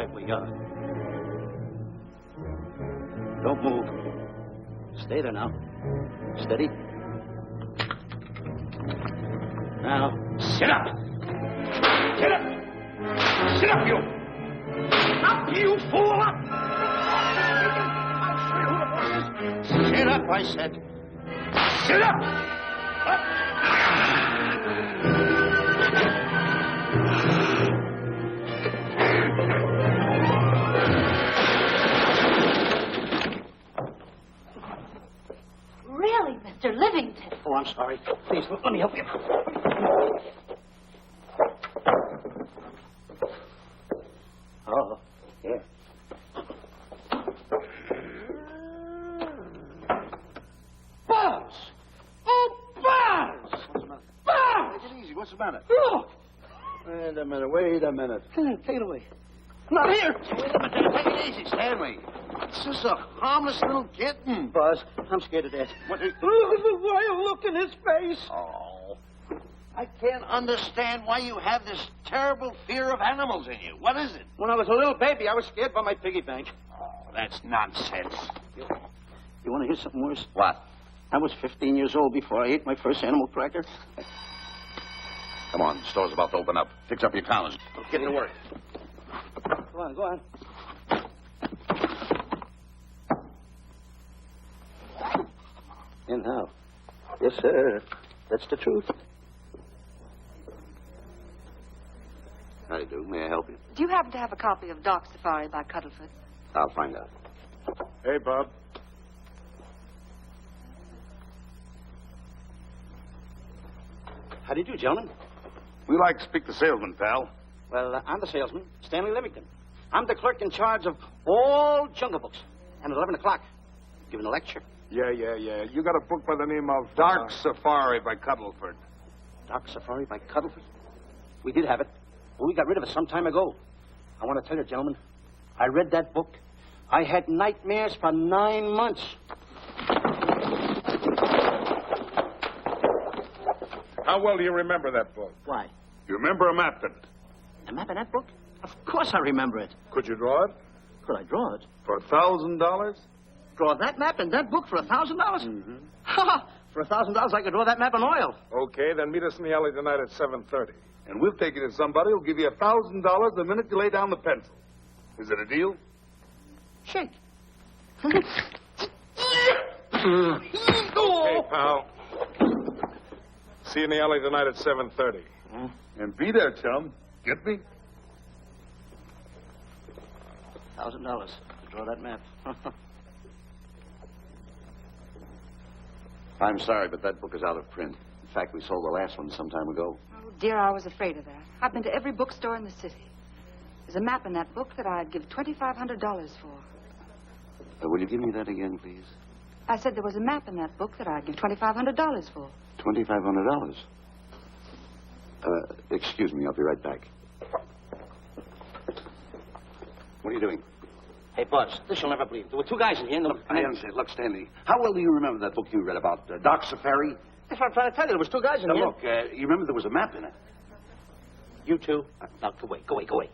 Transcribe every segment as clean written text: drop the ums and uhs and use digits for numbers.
right where you are. Don't move. Stay there now. Steady. Now, sit up. Sit up. Sit up, you. Up, you fool, up. Sit up, I said. Sit up. Up. Really, Mr. Livington? Oh, I'm sorry. Please, let me help you. Oh, yeah. Buzz! Oh, Buzz! What's the matter? Buzz! Take it easy. What's the matter? Look! Wait a minute. Take it away. I'm not here. Wait a minute. Take it easy, Stanley. It's just a harmless little kitten. Buzz, I'm scared to death. What is... Look at the wild look in his face. Oh. I can't understand why you have this terrible fear of animals in you. What is it? When I was a little baby, I was scared by my piggy bank. Oh, that's nonsense. You want to hear something worse? What? I was 15 years old before I ate my first animal cracker. Come on, the store's about to open up. Fix up your collars. Get to work. Go on. In how? Yes, sir. That's the truth. How do you do? May I help you? Do you happen to have a copy of Dark Safari by Cuddleford? I'll find out. Hey, Bob. How do you do, gentlemen? We like to speak to salesman, pal. Well, I'm the salesman, Stanley Livington. I'm the clerk in charge of all Jungle Books. And at 11 o'clock, giving a lecture. Yeah. You got a book by the name of Dark Safari by Cuddleford. Dark Safari by Cuddleford? We did have it. Well, we got rid of it some time ago. I want to tell you, gentlemen, I read that book. I had nightmares for 9 months. How well do you remember that book? Why? You remember a map in it? A map in that book? Of course I remember it. Could you draw it? Could I draw it? For $1,000? Draw that map in that book for $1,000? Mm-hmm. Ha! For $1,000, I could draw that map in oil. Okay, then meet us in the alley tonight at 7:30. And we'll take it to somebody who'll give you $1,000 the minute you lay down the pencil. Is it a deal? Shake. Okay, pal. See you in the alley tonight at 7:30. And be there, chum. Get me? $1,000 to draw that map. I'm sorry, but that book is out of print. In fact, we sold the last one some time ago. Oh, dear, I was afraid of that. I've been to every bookstore in the city. There's a map in that book that I'd give $2,500 for. Will you give me that again, please? I said there was a map in that book that I'd give $2,500 for. $2,500. Excuse me, I'll be right back. What are you doing? Hey, Buzz, this you'll never believe. There were two guys in here. Look, I understand. Look, Stanley, how well do you remember that book you read about Dark Safari? That's what I'm trying to tell you. There was two guys in Now, here. look, you remember there was a map in it. You two. Now, go away.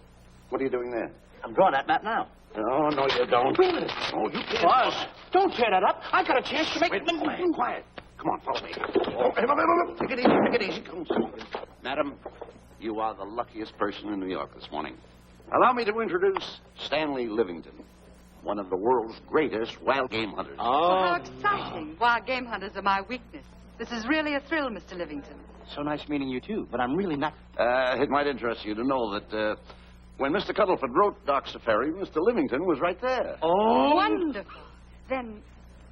What are you doing there? I'm drawing that map now. Oh, no, you don't. Wait a minute. Oh, you can't. Buzz, don't tear that up. I got a chance to make... Wait, quiet. Come on, follow me. Oh, hey, take it easy. Come on. Madam, you are the luckiest person in New York this morning. Allow me to introduce Stanley Livington, one of the world's greatest wild game hunters. Oh, how exciting. Wild game hunters are my weakness. This is really a thrill, Mr. Livington. So nice meeting you, too, but I'm really not... It might interest you to know that when Mr. Cuddleford wrote Dark Safari, Mr. Livington was right there. Oh! Wonderful. Then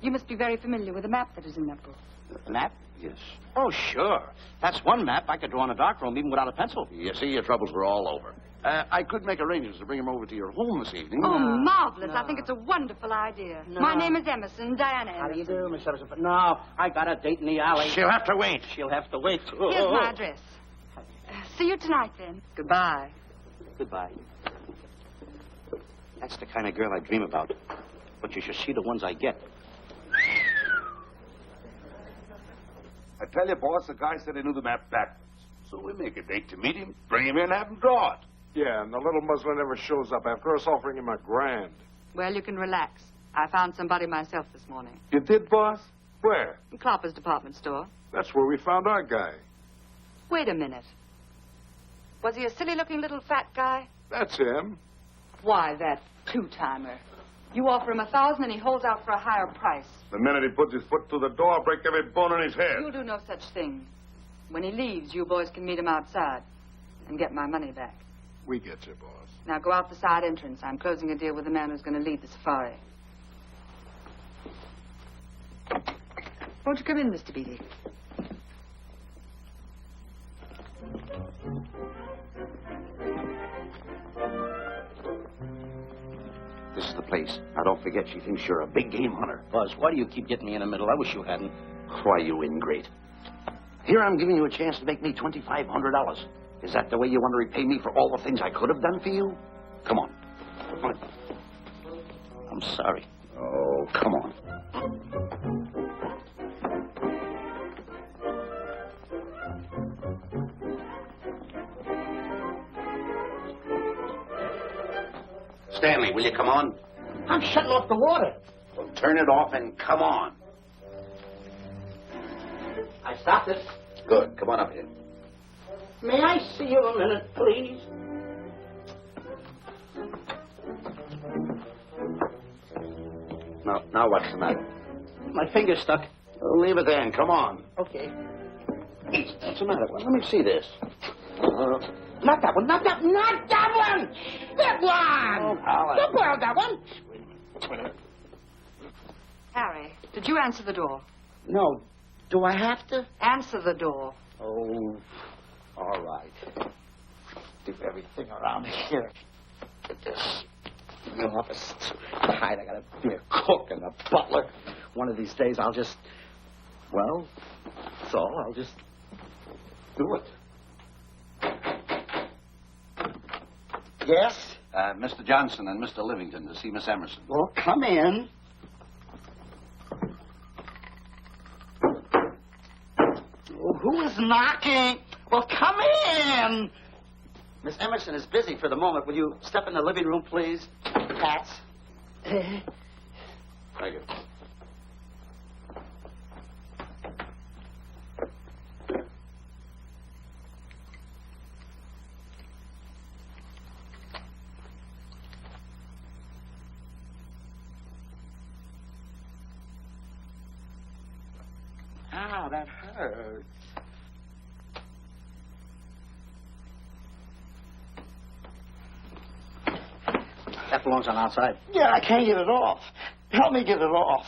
you must be very familiar with the map that is in that book. The map? Yes. Oh, sure. That's one map I could draw in a darkroom even without a pencil. You see, your troubles were all over. I could make arrangements to bring him over to your home this evening. Oh, marvelous. I think it's a wonderful idea. No. My name is Emerson, Diana Emerson. How do you do, Miss Emerson? But no, I got a date in the alley. She'll have to wait. She'll have to wait. Here's my address. See you tonight, then. Goodbye. Goodbye. That's the kind of girl I dream about. But you should see the ones I get. I tell you, boss, the guy said he knew the map backwards. So we make a date to meet him, bring him in, have him draw it. Yeah, and the little muzzler never shows up after us offering him $1,000. Well, you can relax. I found somebody myself this morning. You did, boss? Where? In Clopper's department store. That's where we found our guy. Wait a minute. Was he a silly-looking little fat guy? That's him. Why, that two-timer. You offer him $1,000 and he holds out for a higher price. The minute he puts his foot through the door, I'll break every bone in his head. You'll do no such thing. When he leaves, you boys can meet him outside and get my money back. We get you, boss. Now go out the side entrance. I'm closing a deal with the man who's going to lead the safari. Won't you come in, Mr. Beatty? This is the place. Now, don't forget, she thinks you're a big game hunter. Buzz, why do you keep getting me in the middle? I wish you hadn't. Why, you ingrate. Here I'm giving you a chance to make me $2,500. Is that the way you want to repay me for all the things I could have done for you? Come on. I'm sorry. Oh, come on. Stanley, will you come on? I'm shutting off the water. Well, turn it off and come on. I stopped it. Good. Come on up here. May I see you a minute, please? Now what's the matter? My finger's stuck. Oh, leave it there and come on. Okay. What's the matter? Well, let me see this. Not that one. Not that one. That one. Oh, Alan. Don't borrow that one. Wait a minute. Harry, did you answer the door? No. Do I have to? Answer the door. Oh, all right. Do everything around here. Get this. The office. Clyde, I gotta be a cook and a butler. One of these days I'll just... Well, that's all. I'll just do it. Yes? Mr. Johnson and Mr. Livington to see Miss Emerson. Well, come in. Oh, who is knocking? Well, come in. Miss Emerson is busy for the moment. Will you step in the living room, please? Cats. Thank you. Ow, that hurts. That belongs on outside. Yeah, I can't get it off. Help me get it off.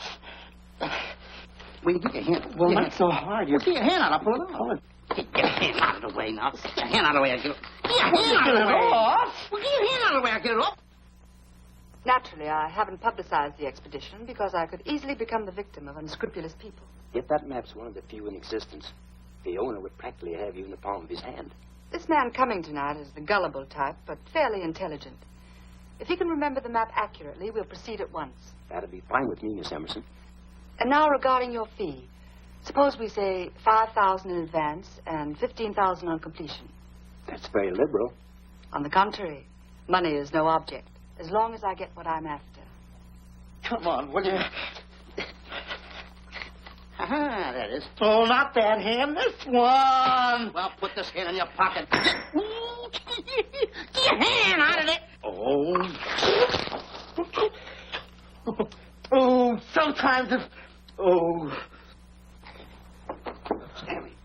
Well, get your hand. Well, not so hard. Get your hand out. I'll pull it off. Get your hand out of the way now. Get your hand out of the way. I'll get it. Get your hand out of the way. Off. Well, get your hand out of the way. I'll get it off. Naturally, I haven't publicized the expedition because I could easily become the victim of unscrupulous people. Yet that map's one of the few in existence. The owner would practically have you in the palm of his hand. This man coming tonight is the gullible type, but fairly intelligent. If he can remember the map accurately, we'll proceed at once. That'd be fine with me, Miss Emerson. And now regarding your fee. Suppose we say $5,000 in advance and $15,000 on completion. That's very liberal. On the contrary, money is no object, as long as I get what I'm after. Come on, will you? Aha, that is. Oh, not that hand. This one. Well, put this hand in your pocket. Get your hand out of it. Oh. Oh, sometimes it's... Oh. Stanley,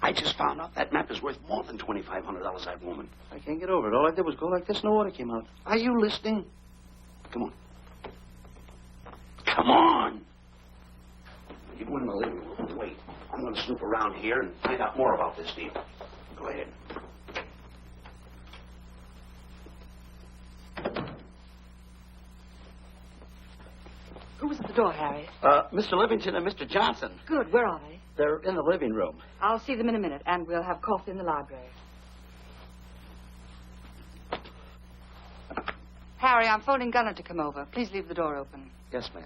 I just found out that map is worth more than $2,500, that woman. I can't get over it. All I did was go like this and the water came out. Are you listening? Come on. Come on. You go in the living room and wait. I'm going to snoop around here and find out more about this deal. Go ahead. Who was at the door, Harry? Mr. Livington and Mr. Johnson. Good. Where are they? They're in the living room. I'll see them in a minute, and we'll have coffee in the library. Harry, I'm phoning Gunner to come over. Please leave the door open. Yes, ma'am.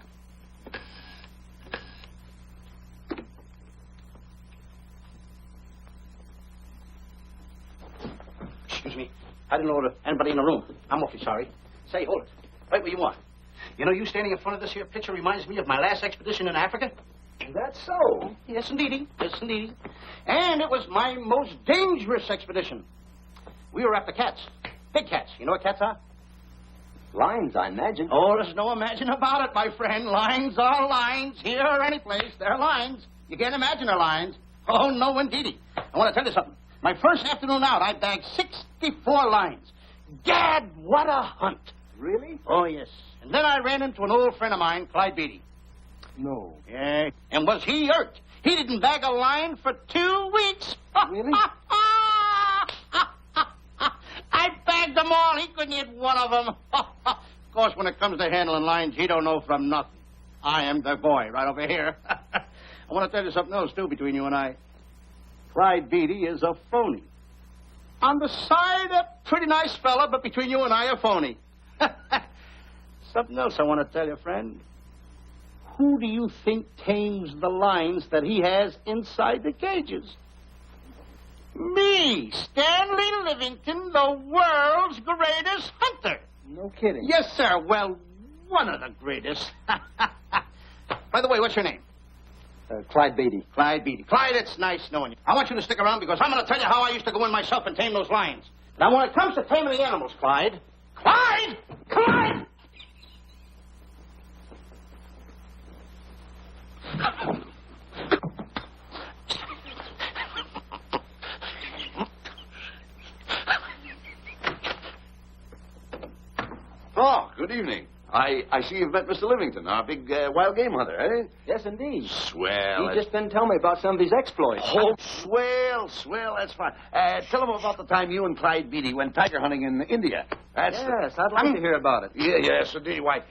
Excuse me. I didn't know anybody in the room. I'm awfully sorry. Say, hold it. Right where you are. You know, you standing in front of this here picture reminds me of my last expedition in Africa. That's so. Yes, indeedy. Yes, indeedy. And it was my most dangerous expedition. We were after cats. Big cats. You know what cats are? Lions, I imagine. Oh, there's no imagine about it, my friend. Lions are lions. Here or any place, they're lions. You can't imagine they're lions. Oh, no, indeedy. I want to tell you something. My first afternoon out, I bagged 64 lions. Gad, what a hunt. Really? Oh, yes. And then I ran into an old friend of mine, Clyde Beatty. No. Yeah. And was he hurt? He didn't bag a lion for 2 weeks. Really? I bagged them all. He couldn't hit one of them. Of course, when it comes to handling lions, he don't know from nothing. I am the boy right over here. I want to tell you something else, too, between you and I. Clyde Beatty is a phony. On the side, a pretty nice fella, but between you and I, a phony. Something else I want to tell you, friend. Who do you think tames the lions that he has inside the cages? Me, Stanley Livington, the world's greatest hunter. No kidding. Yes, sir. Well, one of the greatest. By the way, what's your name? Clyde Beatty. Clyde Beatty. Clyde, it's nice knowing you. I want you to stick around because I'm going to tell you how I used to go in myself and tame those lions. Now, when it comes to taming the animals, Clyde... Clyde! Clyde! Oh, good evening. I see you've met Mr. Livington, our big wild game hunter, eh? Yes, indeed. Swell. He just didn't tell me about some of his exploits. Oh, swell, that's fine. Tell him about the time you and Clyde Beatty went tiger hunting in India. Yes, I'd like to hear about it. Yeah, yes, indeed. Why,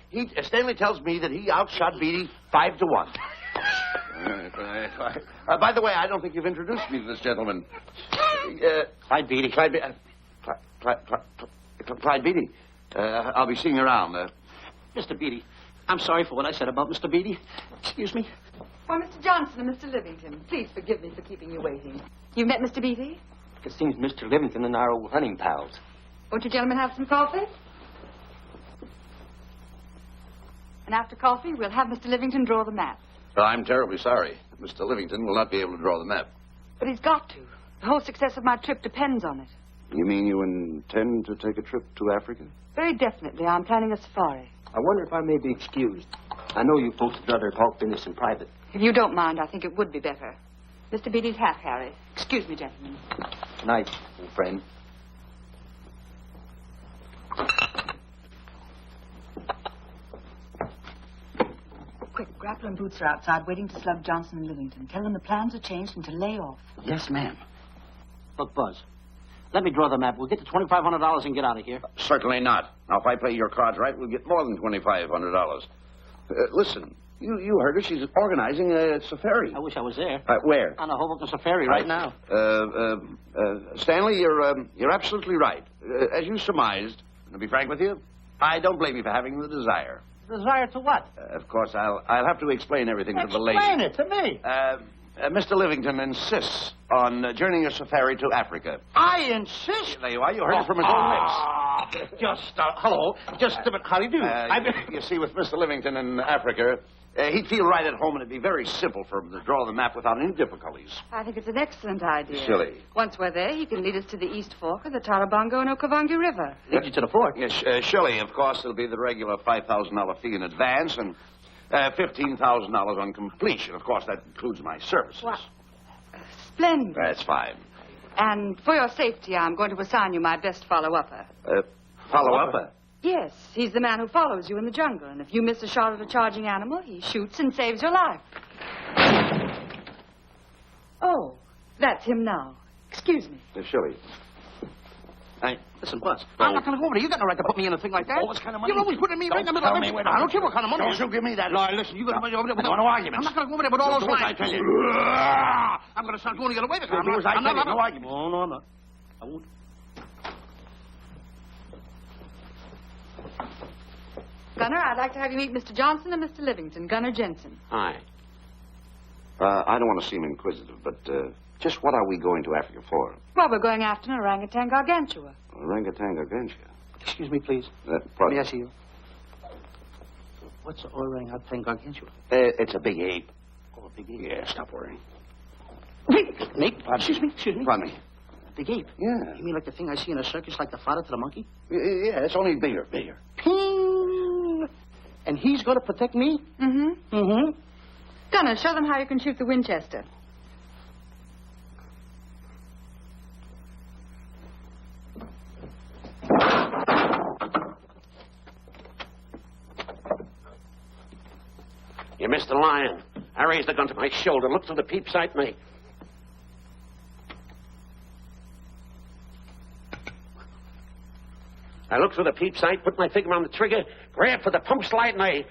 Stanley tells me that he outshot Beatty 5-1. By the way, I don't think you've introduced me to this gentleman. Clyde Beatty. Clyde Beatty. I'll be seeing you around. Mr. Beatty, I'm sorry for what I said about Mr. Beatty. Excuse me. Why, Mr. Johnson and Mr. Livington, please forgive me for keeping you waiting. You met Mr. Beatty? It seems Mr. Livington and I are old hunting pals. Won't you gentlemen have some coffee? And after coffee, we'll have Mr. Livington draw the map. I'm terribly sorry. Mr. Livington will not be able to draw the map. But he's got to. The whole success of my trip depends on it. You mean you intend to take a trip to Africa? Very definitely. I'm planning a safari. I wonder if I may be excused. I know you folks would rather talk business in private. If you don't mind, I think it would be better. Mr. Beatty's hat, Harry. Excuse me, gentlemen. Night, old friend. Quick, Grapple and Boots are outside waiting to slug Johnson and Livington. Tell them the plans are changed and to lay off. Yes, ma'am. Look, Buzz, let me draw the map. We'll get the $2,500 and get out of here. Certainly not. Now, if I play your cards right, we'll get more than $2,500. Listen, you heard her. She's organizing a safari. I wish I was there. Where? On a Hoboken safari right now. Stanley, you're absolutely right. As you surmised, and to be frank with you, I don't blame you for having the desire. Desire to what? Of course, I'll have to explain everything to the lady. Explain it to me. Mr. Livington insists on journeying a safari to Africa. I insist. There you are. You heard it from his own lips. Hello. Just a minute. How do you do? You see, with Mr. Livington in Africa, he'd feel right at home, and it'd be very simple for him to draw the map without any difficulties. I think it's an excellent idea. Silly. Once we're there, he can lead us to the East Fork of the Tarabongo and Okavango River. Lead you to the fort. Yes, surely, of course, there'll be the regular $5,000 fee in advance and $15,000 on completion. Of course, that includes my services. What? Splendid. That's fine. And for your safety, I'm going to assign you my best follow-upper. Follow-upper? Yes, he's the man who follows you in the jungle. And if you miss a shot at a charging animal, he shoots and saves your life. Oh, that's him now. Excuse me. Surely. Listen, Buzz, I'm not going to go over there. You got no right to put me in a thing like that. Oh, what kind of money? You're always putting me right in the middle of it. I don't care what kind of money. Don't you give me that. No, listen, you got to over there with no arguments. I'm not going to go over there with all those lines. I tell you. I'm going to start going the other way. I'm not. No arguments. No, I'm not. I won't. Gunner, I'd like to have you meet Mr. Johnson and Mr. Livington, Gunner Jensen. Hi. I don't want to seem inquisitive, but Just what are we going to Africa for? Well, we're going after an orangutan gargantua. Orangutan gargantua. Excuse me, please. Pardon? May I see you? What's an orangutan gargantua? It's a big ape. Oh, a big ape. Yeah, stop worrying. Nick, excuse me. Pardon me. A big ape? Yeah. You mean like the thing I see in a circus, like the father to the monkey? Yeah, it's only bigger. Ping! And he's going to protect me? Mm-hmm. Mm-hmm. Gunner, show them how you can shoot the Winchester. You missed the lion. I raised the gun to my shoulder, looked through the peep sight, and I looked through the peep sight, put my finger on the trigger, grabbed for the pump slide, and I...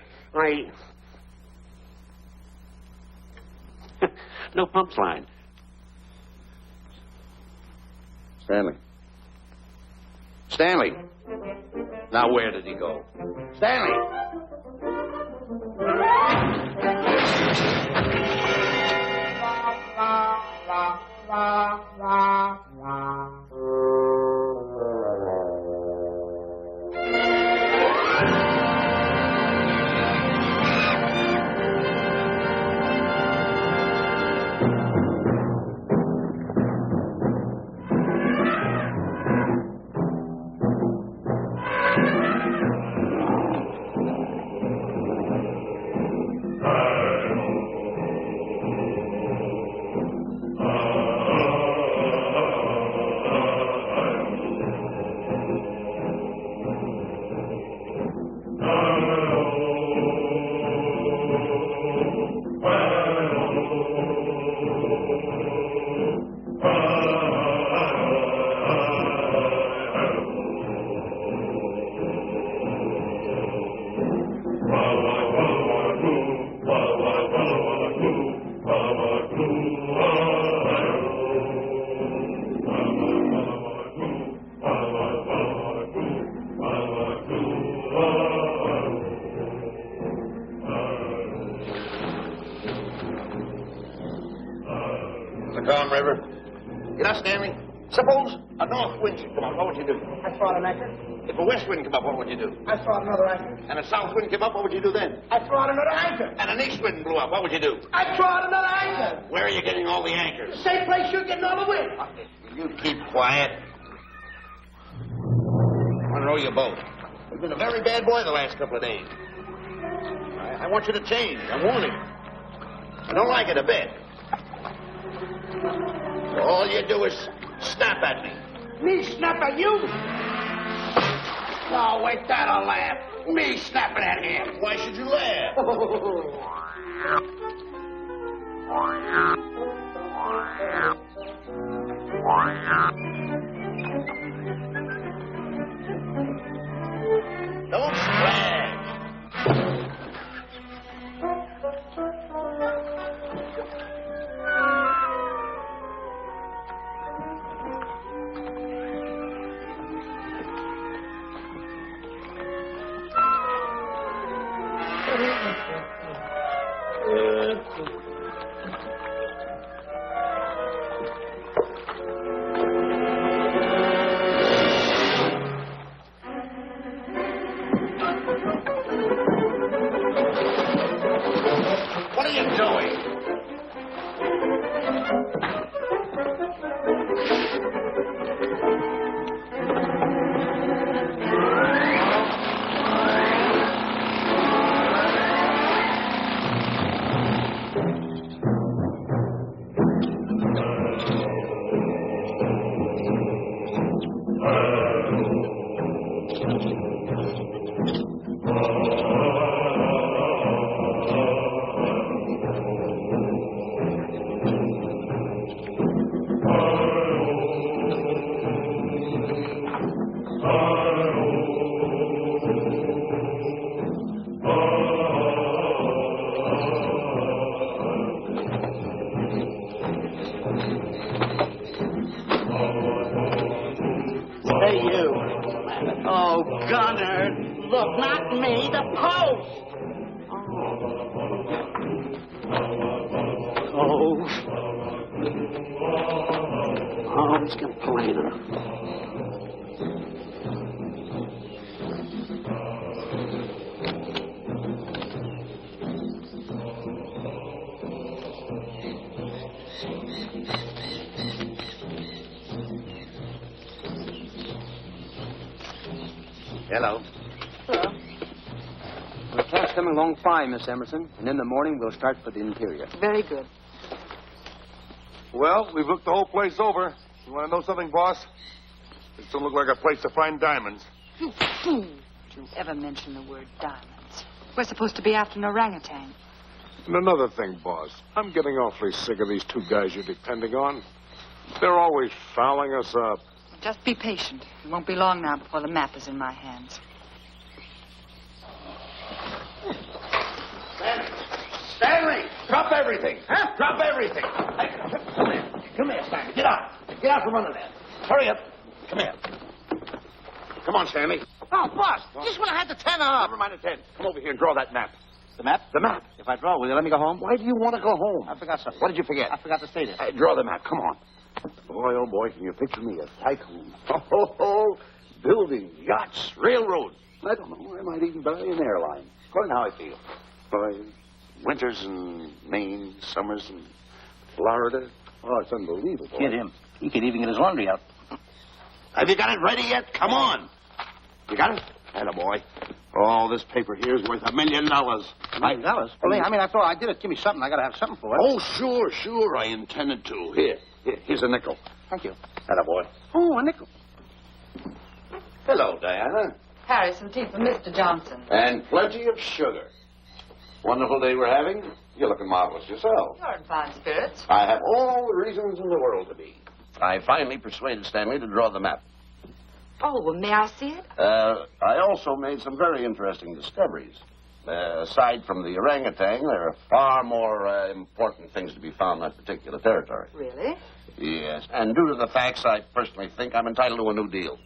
No pump slide. Stanley. Now, where did he go? Stanley! River. You know, Stanley, suppose a north wind should come up, what would you do? I'd throw out an anchor. If a west wind come up, what would you do? I'd throw out another anchor. And a south wind came up, what would you do then? I'd throw out another anchor. And an east wind blew up, what would you do? I'd throw out another anchor. Where are you getting all the anchors? The same place you're getting all the wind. You keep quiet. I want to know your boat. You've been a very bad boy the last couple of days. I want you to change. I'm warning you. I don't like it a bit. All you do is snap at me. Me snap at you? Oh, wait, that'll laugh. Me snapping at him. Why should you laugh? Don't splash. What are you doing? Hey, you. Oh, Gunner. Look, not me, the post. Oh. Oh, let's get plainer. Hello. Hello. The cat's coming along fine, Miss Emerson. And in the morning, we'll start for the interior. Very good. Well, we've looked the whole place over. You want to know something, boss? This don't look like a place to find diamonds. You fool. Don't you ever mention the word diamonds. We're supposed to be after an orangutan. And another thing, boss. I'm getting awfully sick of these two guys you're depending on. They're always fouling us up. Just be patient. It won't be long now before the map is in my hands. Stanley, drop everything. Huh? Drop everything. Hey, come here. Come here, Stanley. Get out. Get out from under there. Hurry up. Come here. Come on, Stanley. Oh, boss, just when I had the 10 up. Never mind the 10. Come over here and draw that map. The map? The map. If I draw, will you let me go home? Why do you want to go home? I forgot something. What did you forget? I forgot to say this. Draw the map. Come on. Boy, oh, boy, can you picture me a tycoon? Oh, building yachts, railroads. I don't know. I might even buy an airline. According to how I feel. Boy, winters in Maine, summers in Florida. Oh, it's unbelievable. Kid him. He could even get his laundry out. Have you got it ready yet? Come on. You got it? Attaboy. Oh, this paper here is worth $1 million. $1 million? Well, I mean, after all, I did it. Give me something. I got to have something for it. Oh, sure. I intended to. Here's a nickel. Thank you. Attaboy. Oh, a nickel. Hello, Diana. Harry, some tea for Mr. Johnson. And plenty of sugar. Wonderful day we're having. You're looking marvelous yourself. You're in fine spirits. I have all the reasons in the world to be. I finally persuaded Stanley to draw the map. Oh, well, may I see it? I also made some very interesting discoveries. Aside from the orangutan, there are far more important things to be found in that particular territory. Really? Yes. And due to the facts, I personally think I'm entitled to a new deal.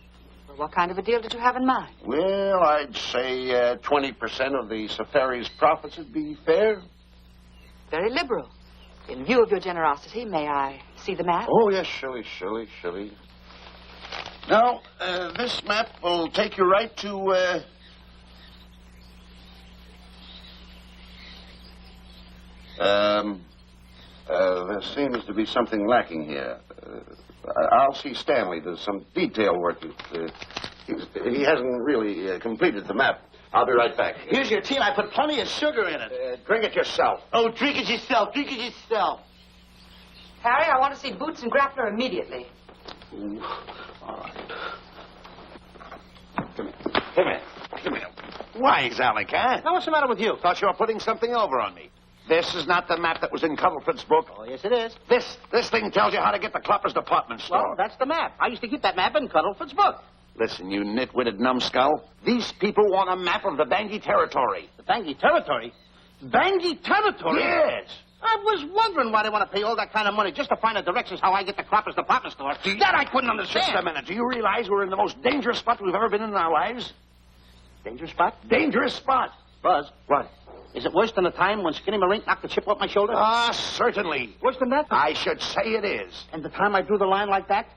Well, what kind of a deal did you have in mind? Well, I'd say 20% of the safari's profits would be fair. Very liberal. In view of your generosity, may I see the map? Oh, yes, surely. Now, this map will take you right to, there seems to be something lacking here. I'll see Stanley. There's some detail work. He hasn't really completed the map. I'll be right back. Here's your tea. I put plenty of sugar in it. Drink it yourself. Oh, drink it yourself. Harry, I want to see Boots and Grappler immediately. Ooh. All right. Come here. Why, Alec, huh? Now, what's the matter with you? Thought you were putting something over on me. This is not the map that was in Cuddlefoot's book. Oh, yes, it is. This thing tells you how to get the Cloppers department store. Well, that's the map. I used to keep that map in Cuddlefoot's book. Listen, you nitwitted numbskull. These people want a map of the Bangui territory. The Bangui territory? Bangui territory? Yes. I was wondering why they want to pay all that kind of money just to find the directions how I get the Cloppers department store. That I couldn't understand. Just a minute. Do you realize we're in the most dangerous spot we've ever been in our lives? Dangerous spot? Dangerous spot. Buzz. What? Is it worse than the time when Skinny Marink knocked the chip off my shoulder? Certainly. Worse than that? I should say it is. And the time I drew the line like that?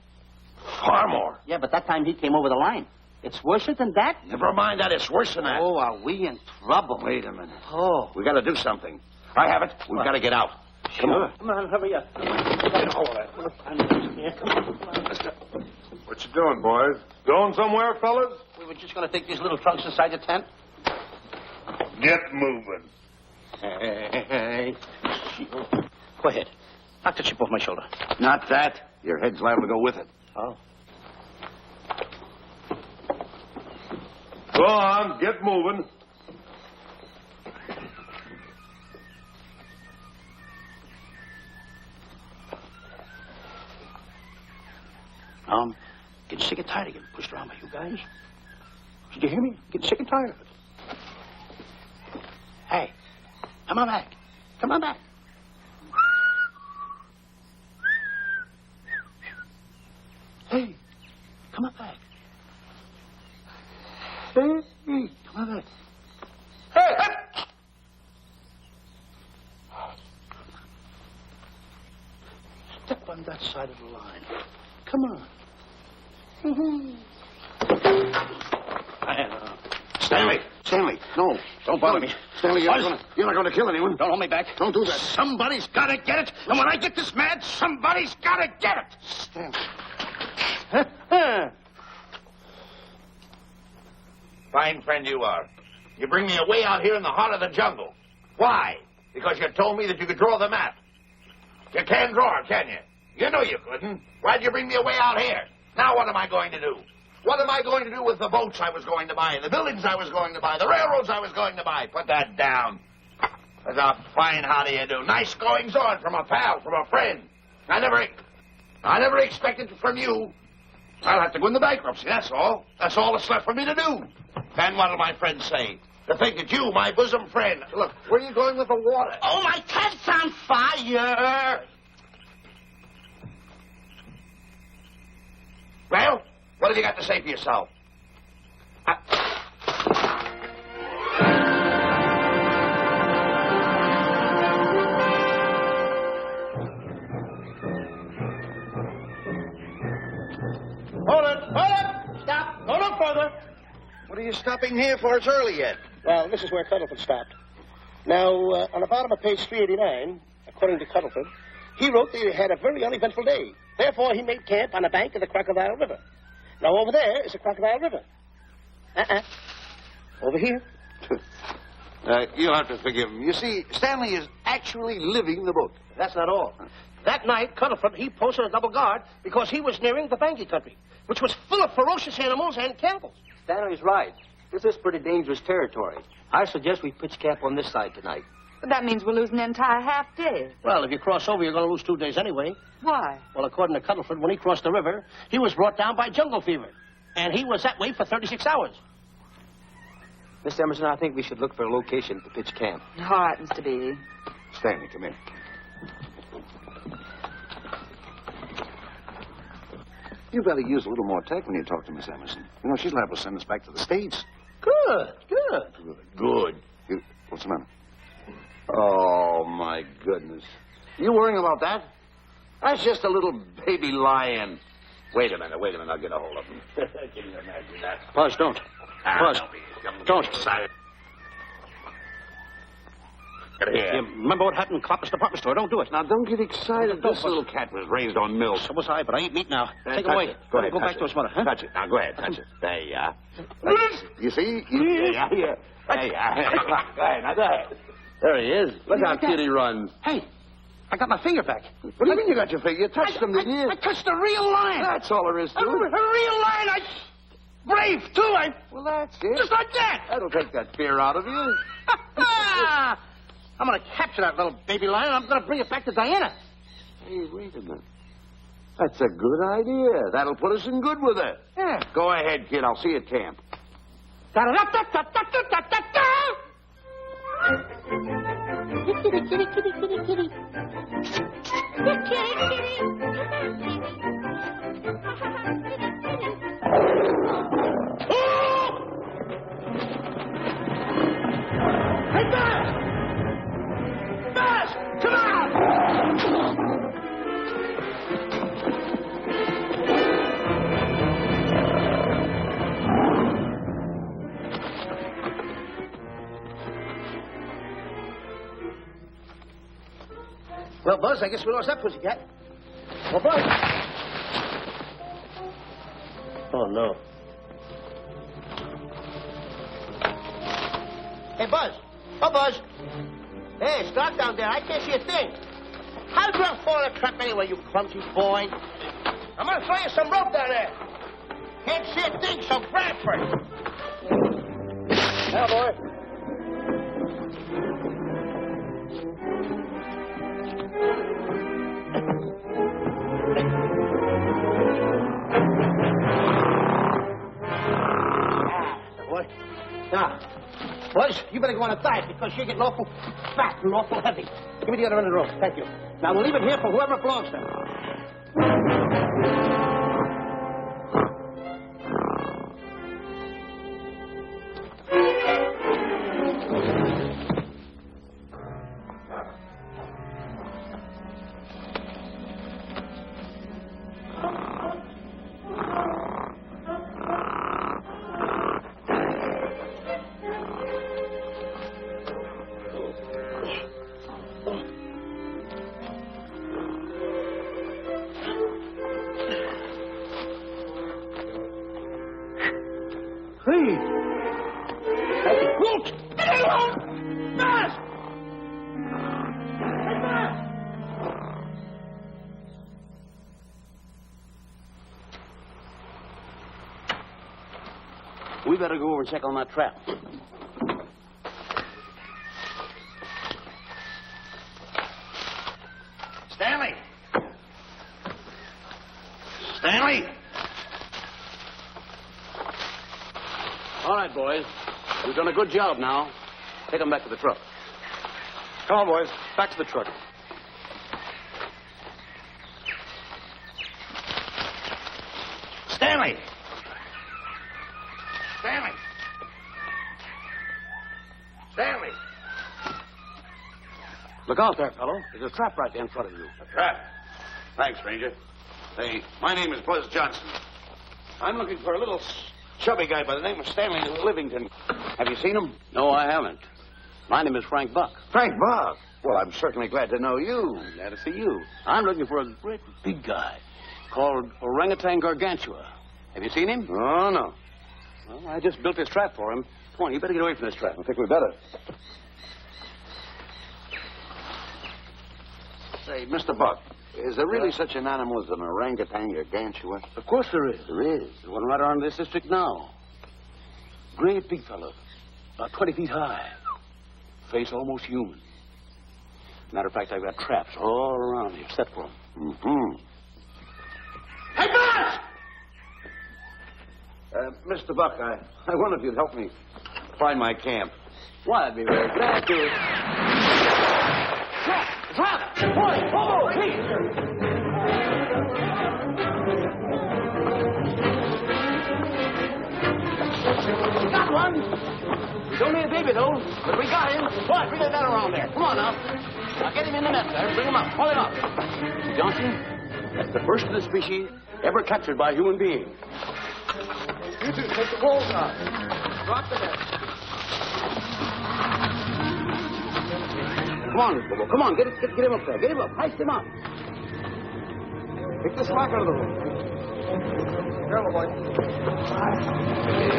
Far more. Yeah, but that time he came over the line. It's worse than that? Never mind that. It's worse than that. Oh, are we in trouble? Wait a minute. Oh. We got to do something. I have it. We've got to get out. Come on. Come on, hurry up. What you doing, boys? Going somewhere, fellas? We were just going to take these little trunks inside the tent. Get moving. Hey. Go ahead. Knock the chip off my shoulder. Not that. Your head's liable to go with it. Oh. Go on, get moving. Getting sick and tired of getting pushed around by you guys. Did you hear me? Getting sick and tired of it. Hey, come on back. Come on back. Hey, come on back. Hey, come on back. Hey! on that side of the line. Come on. Stanley, no. Don't bother me. Stanley, you're not going to kill anyone. Don't hold me back. Don't do that. Somebody's got to get it. And when I get this mad, somebody's got to get it. Stanley. Fine friend you are. You bring me away out here in the heart of the jungle. Why? Because you told me that you could draw the map. You can't draw, can you? You know you couldn't. Why'd you bring me away out here? Now what am I going to do? What am I going to do with the boats I was going to buy, the buildings I was going to buy, the railroads I was going to buy? Put that down. That's a fine how do you do. Nice goings on from a pal, from a friend. I never expected it from you. I'll have to go into bankruptcy, that's all. That's all that's left for me to do. And what'll my friends say? To think that you, my bosom friend... Look, where are you going with the water? Oh, my tent's on fire. Well, what have you got to say for yourself? Hold it. Stop. Go no further. What are you stopping here for? It's early yet. Well, this is where Cuddleton stopped. Now, on the bottom of page 389, according to Cuddleton, he wrote that he had a very uneventful day. Therefore, he made camp on the bank of the Crocodile River. Now, over there is the Crocodile River. Over here. You'll have to forgive him. You see, Stanley is actually living the book. That's not all. That night, Cuddleton, he posted a double guard because he was nearing the Bangi country, which was full of ferocious animals and cannibals. Stanley's right. This is pretty dangerous territory. I suggest we pitch camp on this side tonight. But that means we're losing an entire half day. Well, if you cross over, you're going to lose 2 days anyway. Why? Well, according to Cuddleton, when he crossed the river, he was brought down by jungle fever. And he was that way for 36 hours. Miss Emerson, I think we should look for a location to pitch camp. All right, Mr. Beatty. Stanley, come here. You better use a little more tact when you talk to Miss Emerson. You know, she's liable to send us back to the States. Good. What's the matter? Oh, my goodness. You worrying about that? That's just a little baby lion. Wait a minute. I'll get a hold of him. Can you imagine that? Buzz, don't. Buzz, don't. Excited. Here. Remember what happened in Copper's department store? Don't do it. Now, don't get excited. This little cat was raised on milk. So was I, but I ain't meat now. Take him Touch away. it. Go ahead. Go back to his mother, huh? Touch it. Now, go ahead. Touch it. There you are. You see? Yeah. There you are. Go ahead. Now, go ahead. There he is. Look how cute he runs. Hey, I got my finger back. What do you mean you got your finger? You touched him, didn't you? I touched a real lion. That's all there is to A it. real lion. Brave, too. Well, that's it. Just like that. That'll take that fear out of you. I'm going to capture that little baby lion, and I'm going to bring it back to Diana. Hey, wait a minute. That's a good idea. That'll put us in good with her. Yeah. Go ahead, kid. I'll see you at camp. Hey, Buzz! Buzz! Come on! Well, Buzz, I guess we lost that pussycat. Well, Buzz. Oh, no. Hey, Buzz. Oh, Buzz. Hey, it's dark down there. I can't see a thing. How'd you fall in a trap anyway, you clumsy boy? I'm going to throw you some rope down there. Can't see a thing, so grab for it. Now, boy. Now, Buzz, you better go on a diet because you're getting awful fat and awful heavy. Give me the other end of the rope. Thank you. Now, we'll leave it here for whoever it belongs to. we better go over and check on that trap. Stanley! Stanley! All right, boys. We've done a good job now. Take them back to the truck. Come on, boys. Back to the truck. Stanley! Stanley! Stanley! Look out there, fellow. There's a trap right there in front of you. A trap. Thanks, Ranger. Hey, my name is Buzz Johnson. I'm looking for a little chubby guy by the name of Stanley Livington. Have you seen him? No, I haven't. My name is Frank Buck. Frank Buck. Well, I'm certainly glad to know you. Glad to see you. I'm looking for a great big guy called Orangutan Gargantua. Have you seen him? Oh, no. Well, I just built this trap for him. Come on, you better get away from this trap. I think we better. Say, Mr. Buck, is there really such an animal as an orangutan gargantua? Of course there is. There is. There's one right around this district now. Great big fellow. About 20 feet high. Face almost human. Matter of fact, I've got traps all around here set for him. Mm-hmm. Hey, Buzz! Mr. Buck, I wonder if you'd help me find my camp. Why, I'd be very glad to. Trap! Trap! Boy! Oh, please! We got one. He's only a baby, though, but we got him. Boy, bring that around there. Come on now. Now get him in the net there. Bring him up. Haul him up. Johnson, that's the first of the species ever captured by a human being. You two take the poles out. Drop the net. Come on, Bobo. Come on. Get him up there. Get him up. Heist him up. Take the slack out of the hook. Careful, boy.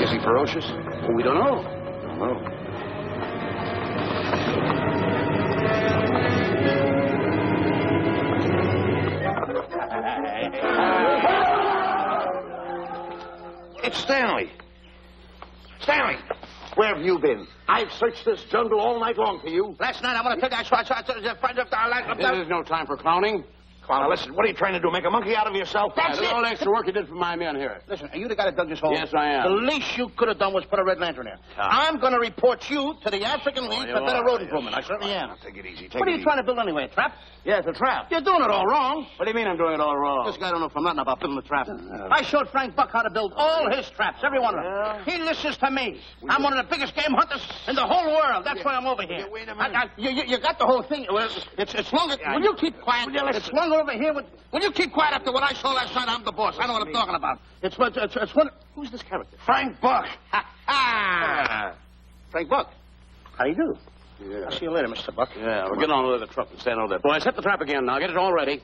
Is he ferocious? Oh, we don't know. Don't know. It's Stanley. Stanley, where have you been? I've searched this jungle all night long for you. Last night I want to tell you, This is no time for clowning. Come on, now listen. What are you trying to do? Make a monkey out of yourself? That's All it. the extra work you did for my men here. Listen, are you the guy that dug this hole? Yes, I am. The least you could have done was put a red lantern there. I'm going to report you to the African League for better road improvement. I certainly am. Now, take it easy. What are you trying to build anyway, a trap? Yeah, it's a trap. You're doing it all wrong. What do you mean I'm doing it all wrong? This guy don't know from nothing about building a trap. I showed Frank Buck how to build all his traps, every one of them. He listens to me. I'm one of the biggest game hunters in the whole world. That's why I'm over here. Wait a minute. You got the whole thing. Well, it's longer. Will you keep quiet? It's longer over here. Will you keep quiet after what I saw last night? I'm the boss. I know what I'm talking about. It's one. Who's this character? Frank Buck. Frank Buck. How do you do? Yeah. I'll see you later, Mr. Buck. Yeah, we're getting on with the truck and stand over there. Boys, set the trap again now. Get it all ready.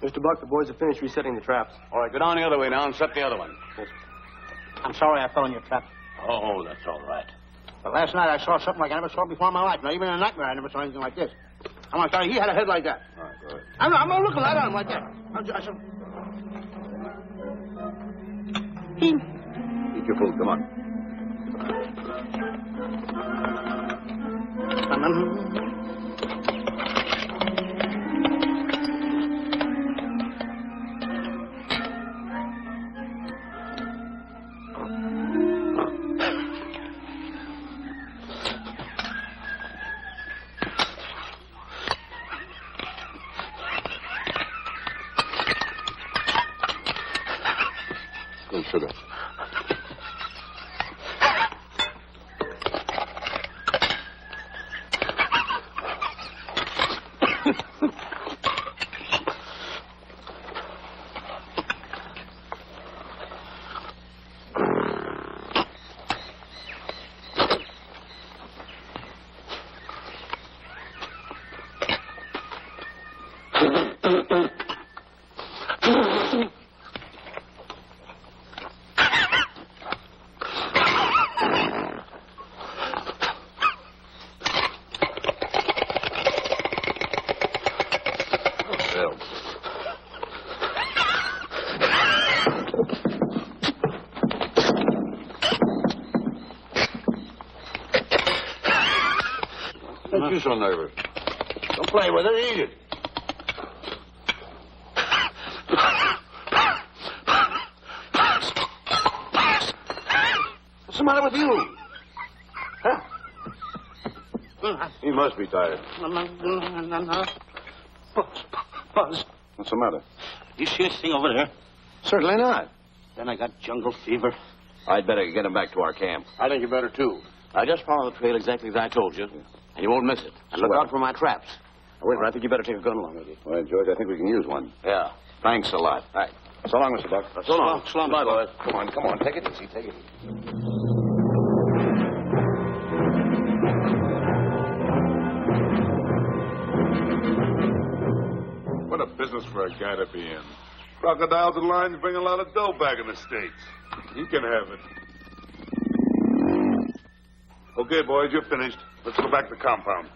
Mr. Buck, the boys have finished resetting the traps. All right, go down the other way now and set the other one. I'm sorry I fell in your trap. Oh, that's all right. But last night I saw something like I never saw before in my life. Not even in a nightmare I never saw anything like this. I'm like, he had a head like that. All right, go ahead. I'm looking right at him like that. I said, Eat your food. Come on. Little sugar. you so nervous? Don't play with it. Eat it. What's the matter with you? Huh? He must be tired. Buzz. What's the matter? You see this thing over there? Certainly not. Then I got jungle fever. I'd better get him back to our camp. I think you better, too. I just follow the trail exactly as I told you, and you won't miss it. And look out for my traps. Wait, I think you better take a gun along with you. Well, George, I think we can use one. Yeah. Thanks a lot. All right. So long, Mr. Buck. So long. So long, Bye, boys. Come on. Take it easy. Take it easy. What a business for a guy to be in. Crocodiles and lions bring a lot of dough back in the States. You can have it. Okay, boys, you're finished. Let's go back to the compound.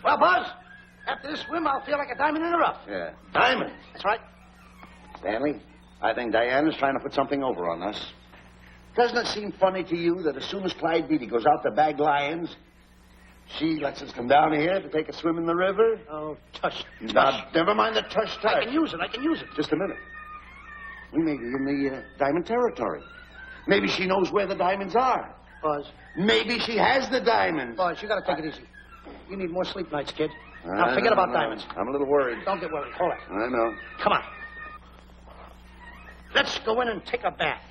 Well, Buzz, after this swim, I'll feel like a diamond in the rough. Yeah. Diamond? That's right. Stanley, I think Diana's trying to put something over on us. Doesn't it seem funny to you that as soon as Clyde Beatty goes out to bag lions, she lets us come down here to take a swim in the river? Oh, tush. Now, never mind the tush. I can use it. Just a minute. We may be in the diamond territory. Maybe she knows where the diamonds are. Buzz. Maybe she has the diamonds. Buzz, you gotta take it easy. You need more sleep nights, kid. Now, forget about diamonds. I'm a little worried. Don't get worried. Hold it. I know. Come on. Let's go in and take a bath.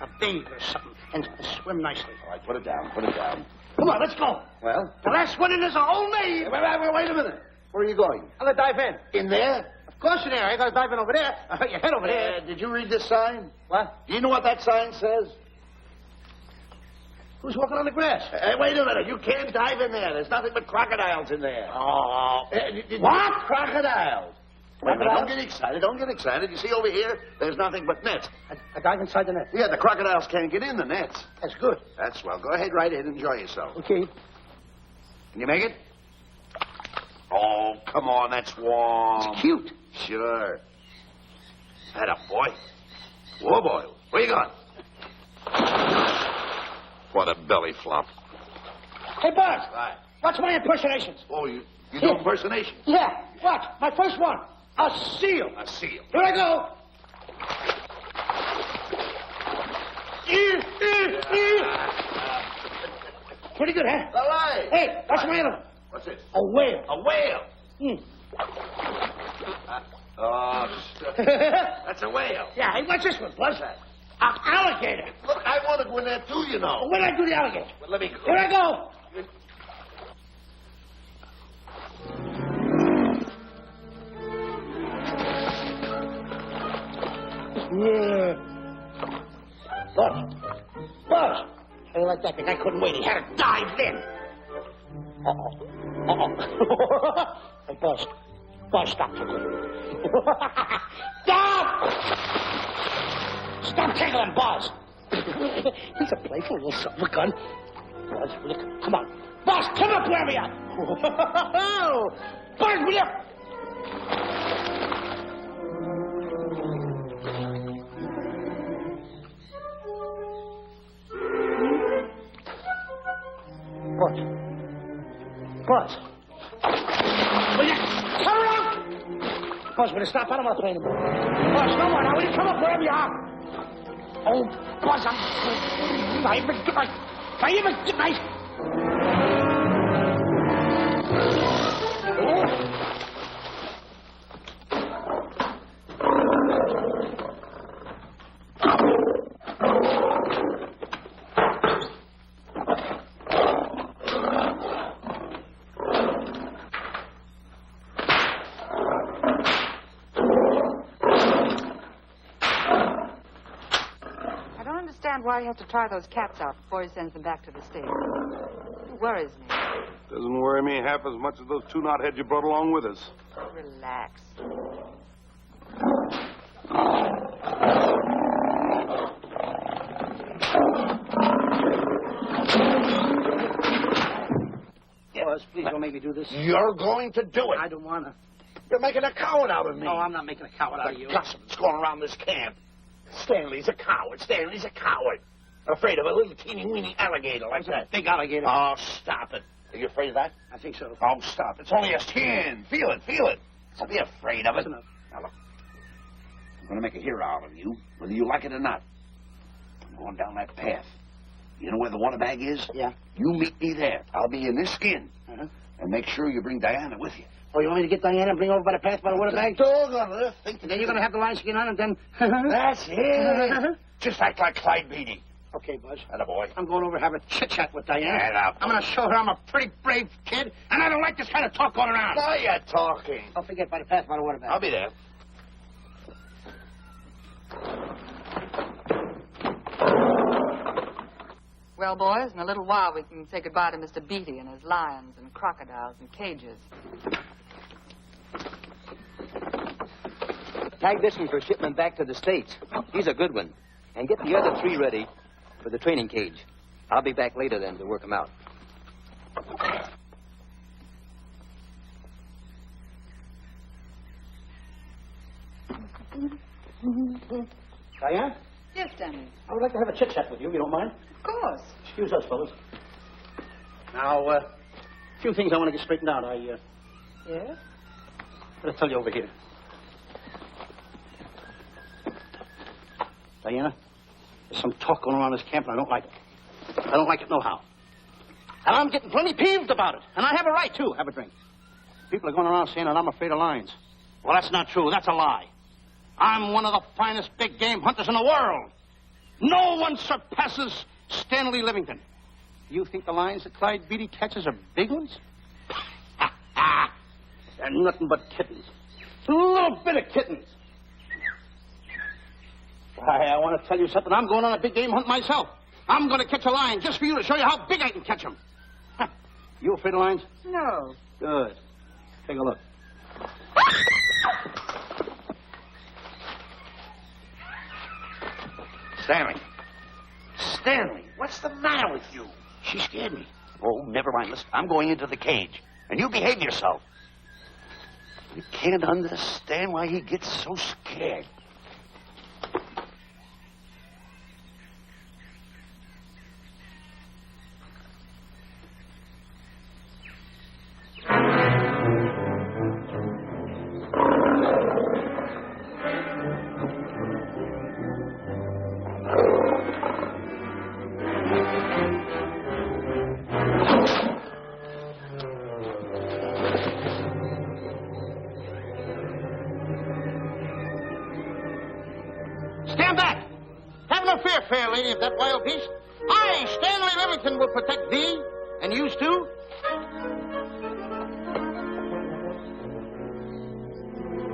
A bathe or something. And swim nicely. All right, put it down. Come on, let's go. Well? The last one in is a whole name. Wait a minute. Where are you going? I'm gonna dive in. In there? Of course you're there. I gotta dive in over there. Your head over there. Did you read this sign? What? Do you know what that sign says? Who's walking on the grass? Wait a minute. You can't dive in there. There's nothing but crocodiles in there. Oh. What? Crocodiles? Wait, don't get excited. You see over here, there's nothing but nets. I dive inside the net. Yeah, the crocodiles can't get in the nets. That's good. That's swell. Go ahead right in. Enjoy yourself. Okay. Can you make it? Oh, come on. That's warm. It's cute. Sure. Atta boy. Whoa, boy. Where you going? What a belly flop. Hey, Buzz. Right. Watch my impersonations. Oh, you do impersonations? Yeah. Watch. My first one. A seal. A seal. Here I go. Pretty good, huh? All right. Hey, watch my other one. What's this? A whale. A whale. That's a whale. Yeah, hey, what's this one, Buzz? An alligator. Look, I want to go in there too, you know. When did I do the alligator? Well, let me go. Here I go. Yeah. Buzz. How do you like that? The guy couldn't wait. He had to dive in. Hey, Buzz. Buzz, stop. Stop! Stop tickling Buzz. He's a playful little son of a gun. Buzz, look, come on. Buzz, come up where we are. Buzz, will you? Buzz. Will you come around? Buzz, will you stop? I don't want to play anymore. Buzz, no more now. Will you come up wherever you are? Oh, Buzz, I even get my... Why he has to try those cats out before he sends them back to the stable. It worries me. Doesn't worry me half as much as those two knotheads you brought along with us. Relax. Buzz. Please don't make me do this. You're going to do it. I don't want to. You're making a coward out of me. No, I'm not making a coward out of you. The gossip that's going around this camp. Stanley's a coward. Stanley's a coward. Afraid of a little teeny-weeny alligator like that. Big alligator. Oh, stop it. Are you afraid of that? I think so. Oh, stop. It's only a skin. Feel it, feel it. Don't be afraid of it. That's enough. Now, look. I'm going to make a hero out of you, whether you like it or not. I'm going down that path. You know where the water bag is? Yeah. You meet me there. I'll be in this skin. Uh-huh. And make sure you bring Diana with you. Oh, you want me to get Diana and bring her over by the path by the water bag? Doggone it. Then you're going to have the lion skin on and then... That's it. Just act like Clyde Beatty. Okay, Buzz. Attaboy. I'm going over to have a chit-chat with Diana. Attaboy. I'm going to show her I'm a pretty brave kid, and I don't like this kind of talk going around. Now you're talking. Don't forget by the path by the water bag. I'll be there. Well, boys, in a little while we can say goodbye to Mr. Beatty and his lions and crocodiles and cages. Tag this one for shipment back to the States. He's a good one. And get the other 3 ready for the training cage. I'll be back later then to work them out. Diane? Yes, Stanley. I would like to have a chit-chat with you, if you don't mind. Of course. Excuse us, fellas. Now, a few things I want to get straightened out. Yes? I'll tell you over here. Diana, there's some talk going around this camp, and I don't like it. I don't like it nohow. And I'm getting plenty peeved about it. And I have a right, too. Have a drink. People are going around saying that I'm afraid of lions. Well, that's not true. That's a lie. I'm one of the finest big game hunters in the world. No one surpasses Stanley Livington. You think the lions that Clyde Beatty catches are big ones? They're nothing but kittens. A little bit of kittens. Why, I want to tell you something. I'm going on a big game hunt myself. I'm going to catch a lion just for you to show you how big I can catch him. You afraid of lions? No. Good. Take a look. Stanley. Stanley, what's the matter with you? She scared me. Oh, never mind. Listen, I'm going into the cage. And you behave yourself. I can't understand why he gets so scared. Stand back! Have no fear, fair lady of that wild beast. I, Stanley Livington, will protect thee, and you too.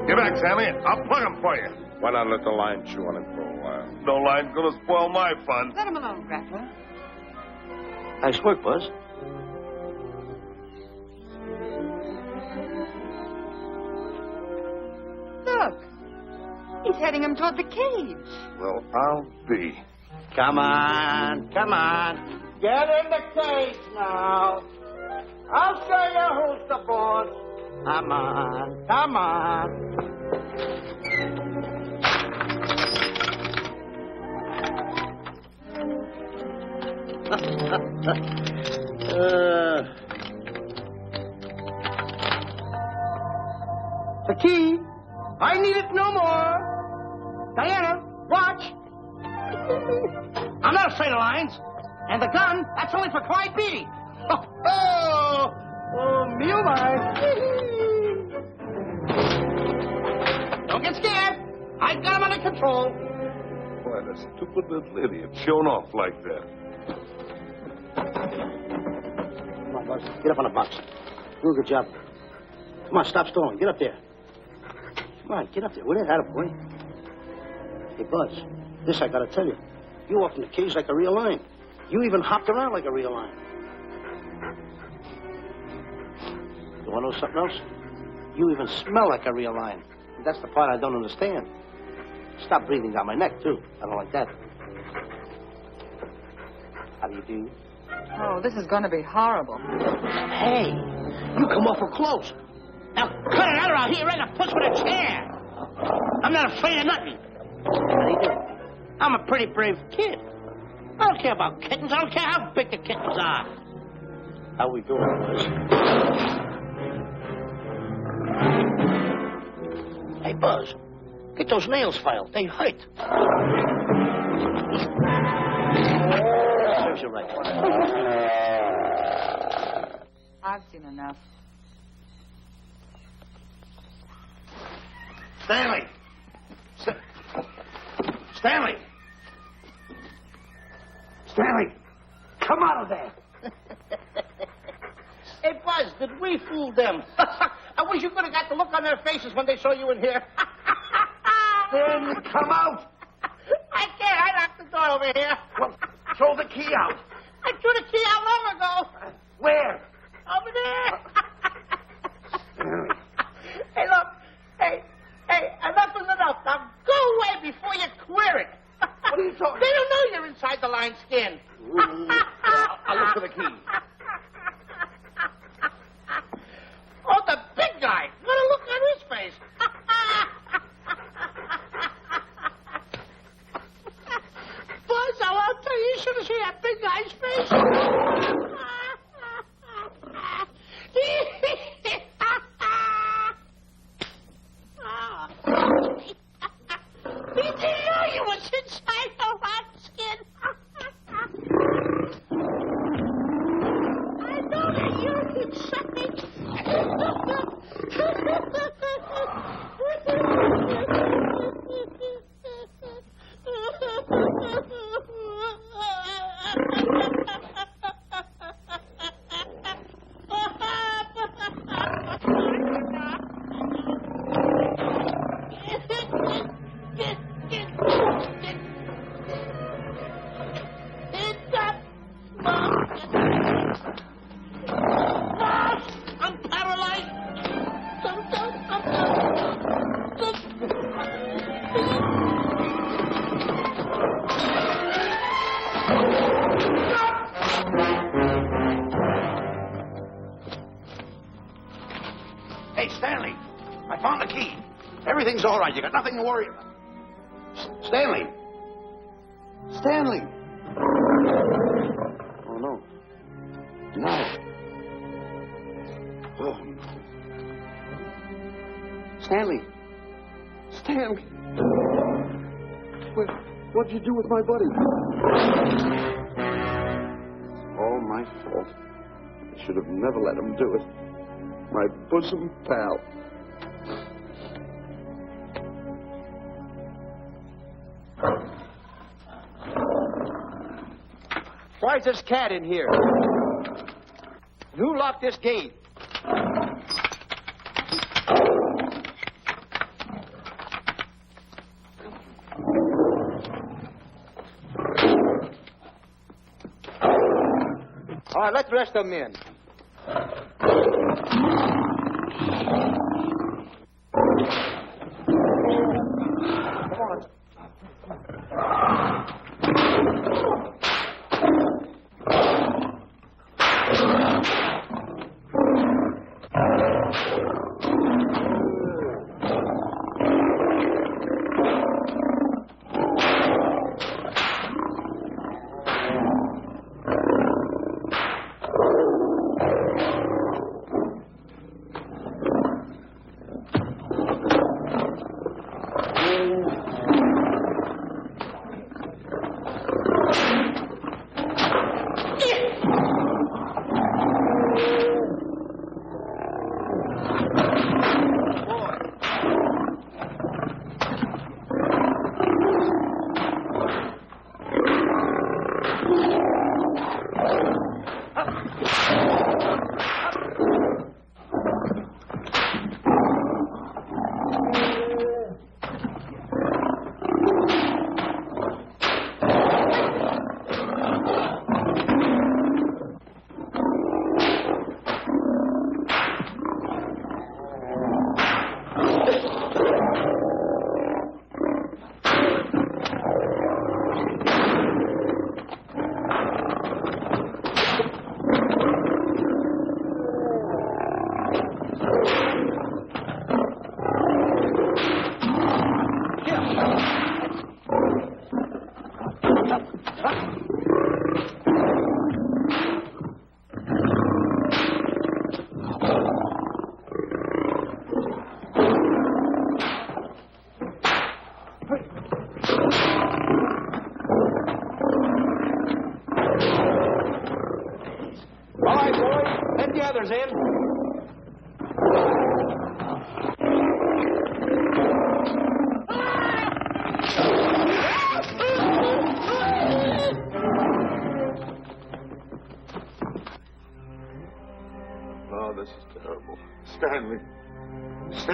Get back, Sammy. I'll plug him for you. Why not let the lion chew on him for a while? No lion's gonna spoil my fun. Let him alone, Grappler. Nice work, Buzz. Look. He's heading him toward the cage. Well, I'll be. Come on, come on. Get in the cage now. I'll show you who's the boss. Come on, come on. The key. I need it no more. Diana, watch. I'm not afraid of lions. And the gun, that's only for Clyde Beatty. Oh, me oh my. Don't get scared. I got him under control. Boy, that stupid little idiot showing off like that. Come on, Buzz. Get up on the box. Do a good job. Come on, stop stalling. Get up there. Come on, get up there. With it, attaboy. Hey, Buzz, this I gotta tell you. You walked in the cage like a real lion. You even hopped around like a real lion. You wanna know something else? You even smell like a real lion. And that's the part I don't understand. Stop breathing down my neck, too. I don't like that. How do you do? Oh, this is going to be horrible. Hey, You come awful close. Now, cut it out or I'll hit you right in the puss with a chair. I'm not afraid of nothing. How do you do? I'm a pretty brave kid. I don't care about kittens. I don't care how big the kittens are. How we doing, boys? Hey, Buzz, get those nails filed. They hurt. Serves you right. I've seen enough. Stanley! Stanley! Stanley! Come out of there! Hey, Buzz, did we fool them? I wish you could have got the look on their faces when they saw you in here. Stanley, come out! I can't. I locked the door over here. Well, throw the key out. I threw the key out long ago. Where? Over there. Stanley. Hey, look. Hey, enough is enough. Now go away before you queer it. What are you talking They don't know you're inside the line skin. I'll look for the key. Oh, the big guy. What a look on his face. Buzz, I'll tell you, you should have seen that big guy's face. He didn't know you was inside the rat skin. I know that you're inside. I'm paralyzed. Hey, Stanley, I found the key. Everything's all right. You got nothing to worry about. Stanley. Stanley. Oh, no. No. Oh, no. Stanley. Stanley. What'd you do with my buddy? All my fault. I should have never let him do it. My bosom pal. Why's this cat in here? Who locked this gate? All right, let the rest of them in.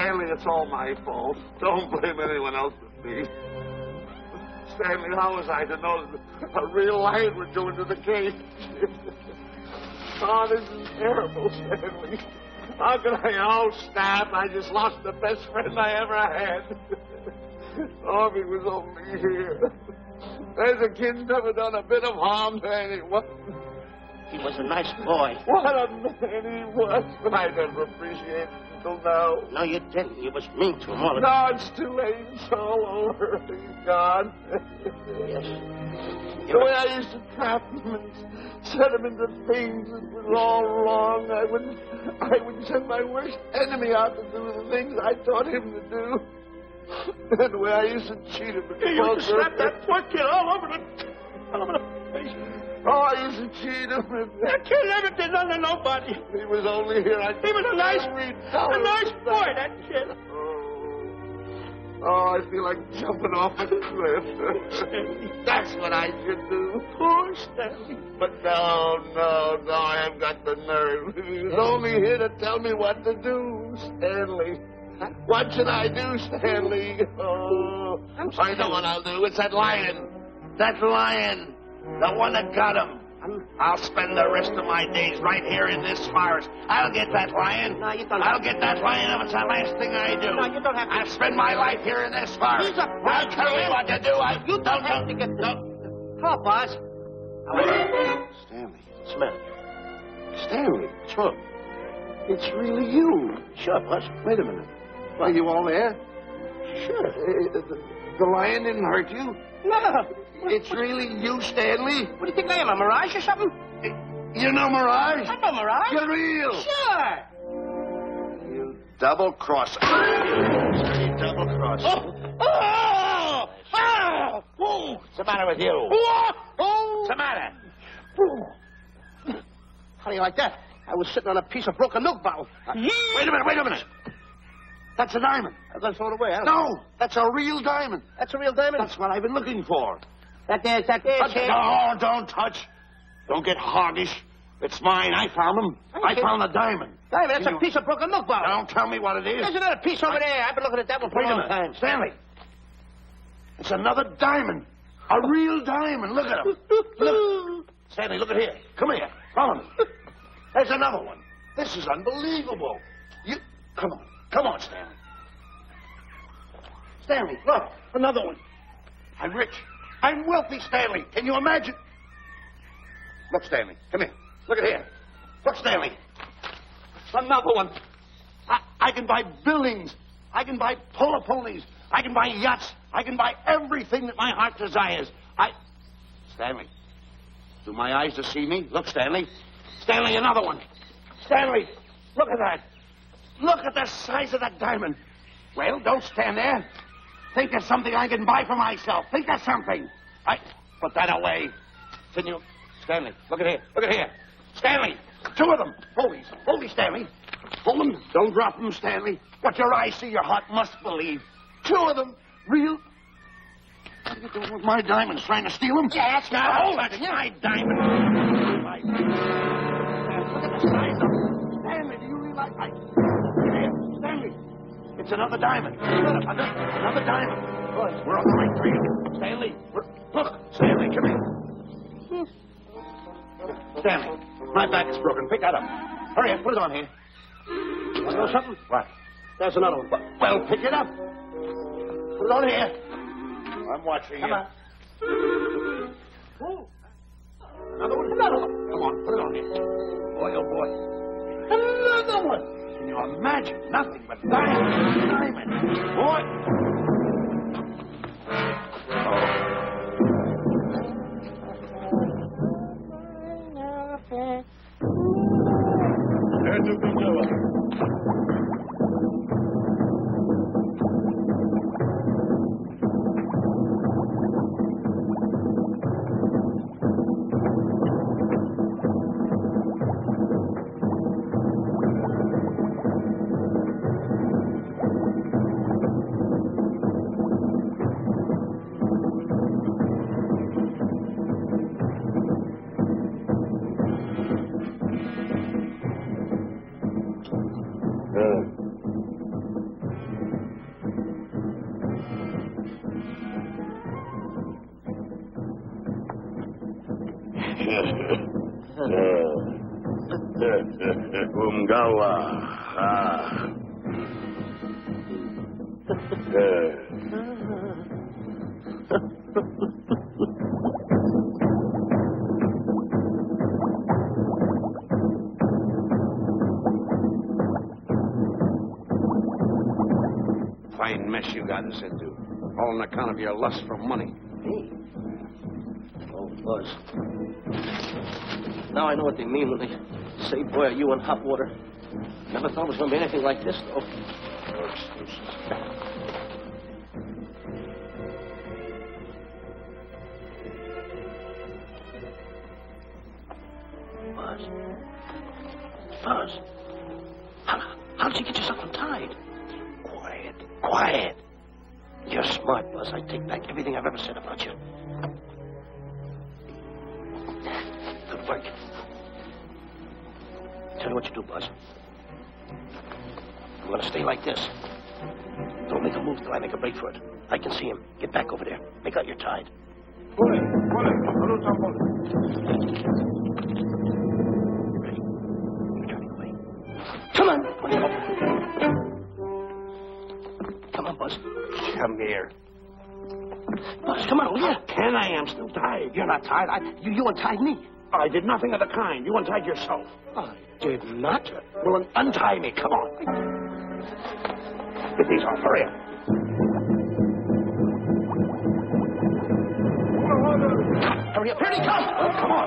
Stanley, it's all my fault. Don't blame anyone else but me. Stanley, how was I to know that a real lion would go into the cage? Oh, this is terrible, Stanley. How could I? Oh, snap. I just lost the best friend I ever had. Oh, if he was only here. There's a kid's never done a bit of harm to anyone. He was a nice boy. What a man he was. But I never appreciated it until now. No, you didn't. You was mean to him all the No, time. it's too late. It's all over. He's gone. Yes. The way I used to trap him and set him into things that was all wrong, I would send my worst enemy out to do the things I taught him to do. And the way I used to cheat him. You used to slap that poor kid all over the face. Oh, I used to cheat him. That kid never did nothing to nobody. He was only here. He was a nice boy, that kid. Oh, I feel like jumping off a cliff. That's what I should do. Poor Stanley. But no, I haven't got the nerve. He was only here to tell me what to do, Stanley. What should I do, Stanley? Oh, I know what I'll do. It's that lion. That lion. The one that got him. I'll spend the rest of my days right here in this forest. I'll get that lion. No, you don't. I'll get that lion if it's the last thing I do. No, you don't have to. I'll spend my life here in this forest. He's a I'll tell you what to do. You don't have to get the... Come on, boss. Stanley. Smell. Stanley. Sure. It's really you. Sure, boss. Wait a minute. Are you all there? Sure. The lion didn't hurt you? No. It's really you, Stanley? What do you think I am, a mirage or something? You know Mirage? I'm no mirage. You're real. Sure. You double-crosser. You double-crosser. Oh! What's the matter with you? What's the matter? How do you like that? I was sitting on a piece of broken milk bottle. Wait a minute. That's a diamond. I got thrown away. No, that's a real diamond. That's a real diamond? That's what I've been looking for. That there, kid. No, don't touch. Don't get hoggish. It's mine. I found them. I found the diamond. Diamond, that's a piece of broken milk bottle. Don't tell me what it is. There's another piece over there. I've been looking at that one for Wait a a long minute. time. Stanley. It's another diamond. A real diamond. Look at him. Look. Stanley, look at here. Come here. Follow me. There's another one. This is unbelievable. Come on, Stanley. Stanley, look. Another one. I'm rich. I'm wealthy, Stanley. Can you imagine? Look, Stanley. Come here. Look at here. Look, Stanley. Another one. I can buy buildings. I can buy polo ponies. I can buy yachts. I can buy everything that my heart desires. Stanley. Do my eyes deceive me? Look, Stanley. Stanley, another one. Stanley, look at that. Look at the size of that diamond. Well, don't stand there. Think of something I can buy for myself. Think of something. Put that away. Can you... Stanley, look at here. Look at here. Stanley, two of them. Hold these, Stanley. Hold them. Don't drop them, Stanley. What your eyes see, your heart must believe. Two of them. Real... What are you doing with my diamonds? Trying to steal them? Yes, now hold it. My diamond. Look at the size of them. Stanley, do you realize... Stanley. It's another diamond. Another diamond. Good. We're on the right trail. Stanley, look. Stanley, come here. Stanley, my back is broken. Pick that up. Hurry up. Put it on here. You know something? What? There's another one. Well, pick it up. Put it on here. I'm watching Come you. on. Another one. Come on, put it on here. Boy, oh boy. Another one. Can you imagine? Nothing but diamond. Boy. Umgawa. Fine mess you got us into. All on account of your lust for money. Me? Oh, Buzz. Now I know what they mean when they say, boy, are you in hot water. Never thought it was going to be anything like this, though. No excuses. Buzz. How did you get yourself untied? Quiet. You're smart, Buzz. I take back everything I've ever said about you. Good work. Tell you what you do, Buzz. I'm going to stay like this. Don't make a move till I make a break for it. I can see him. Get back over there. Make out you're tied. Ready. You're turning away. Come on. Come on, Buzz. Come here. Buzz, come on, will you? Can I? I'm still tied. You're not tied. You untied me. I did nothing of the kind. You untied yourself. I did not. Well, untie me. Come on. Get these off. Hurry up. Hurry up. Here he comes. Oh, come on.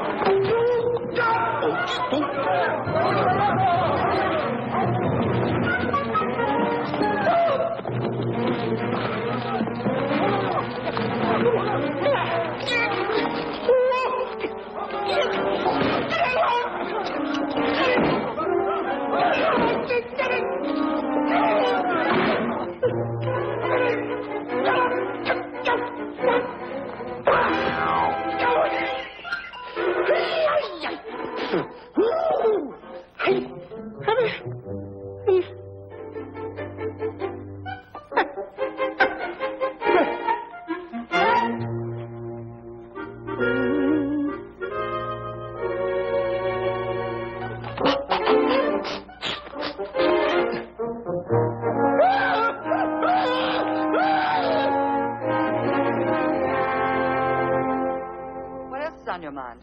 On your mind?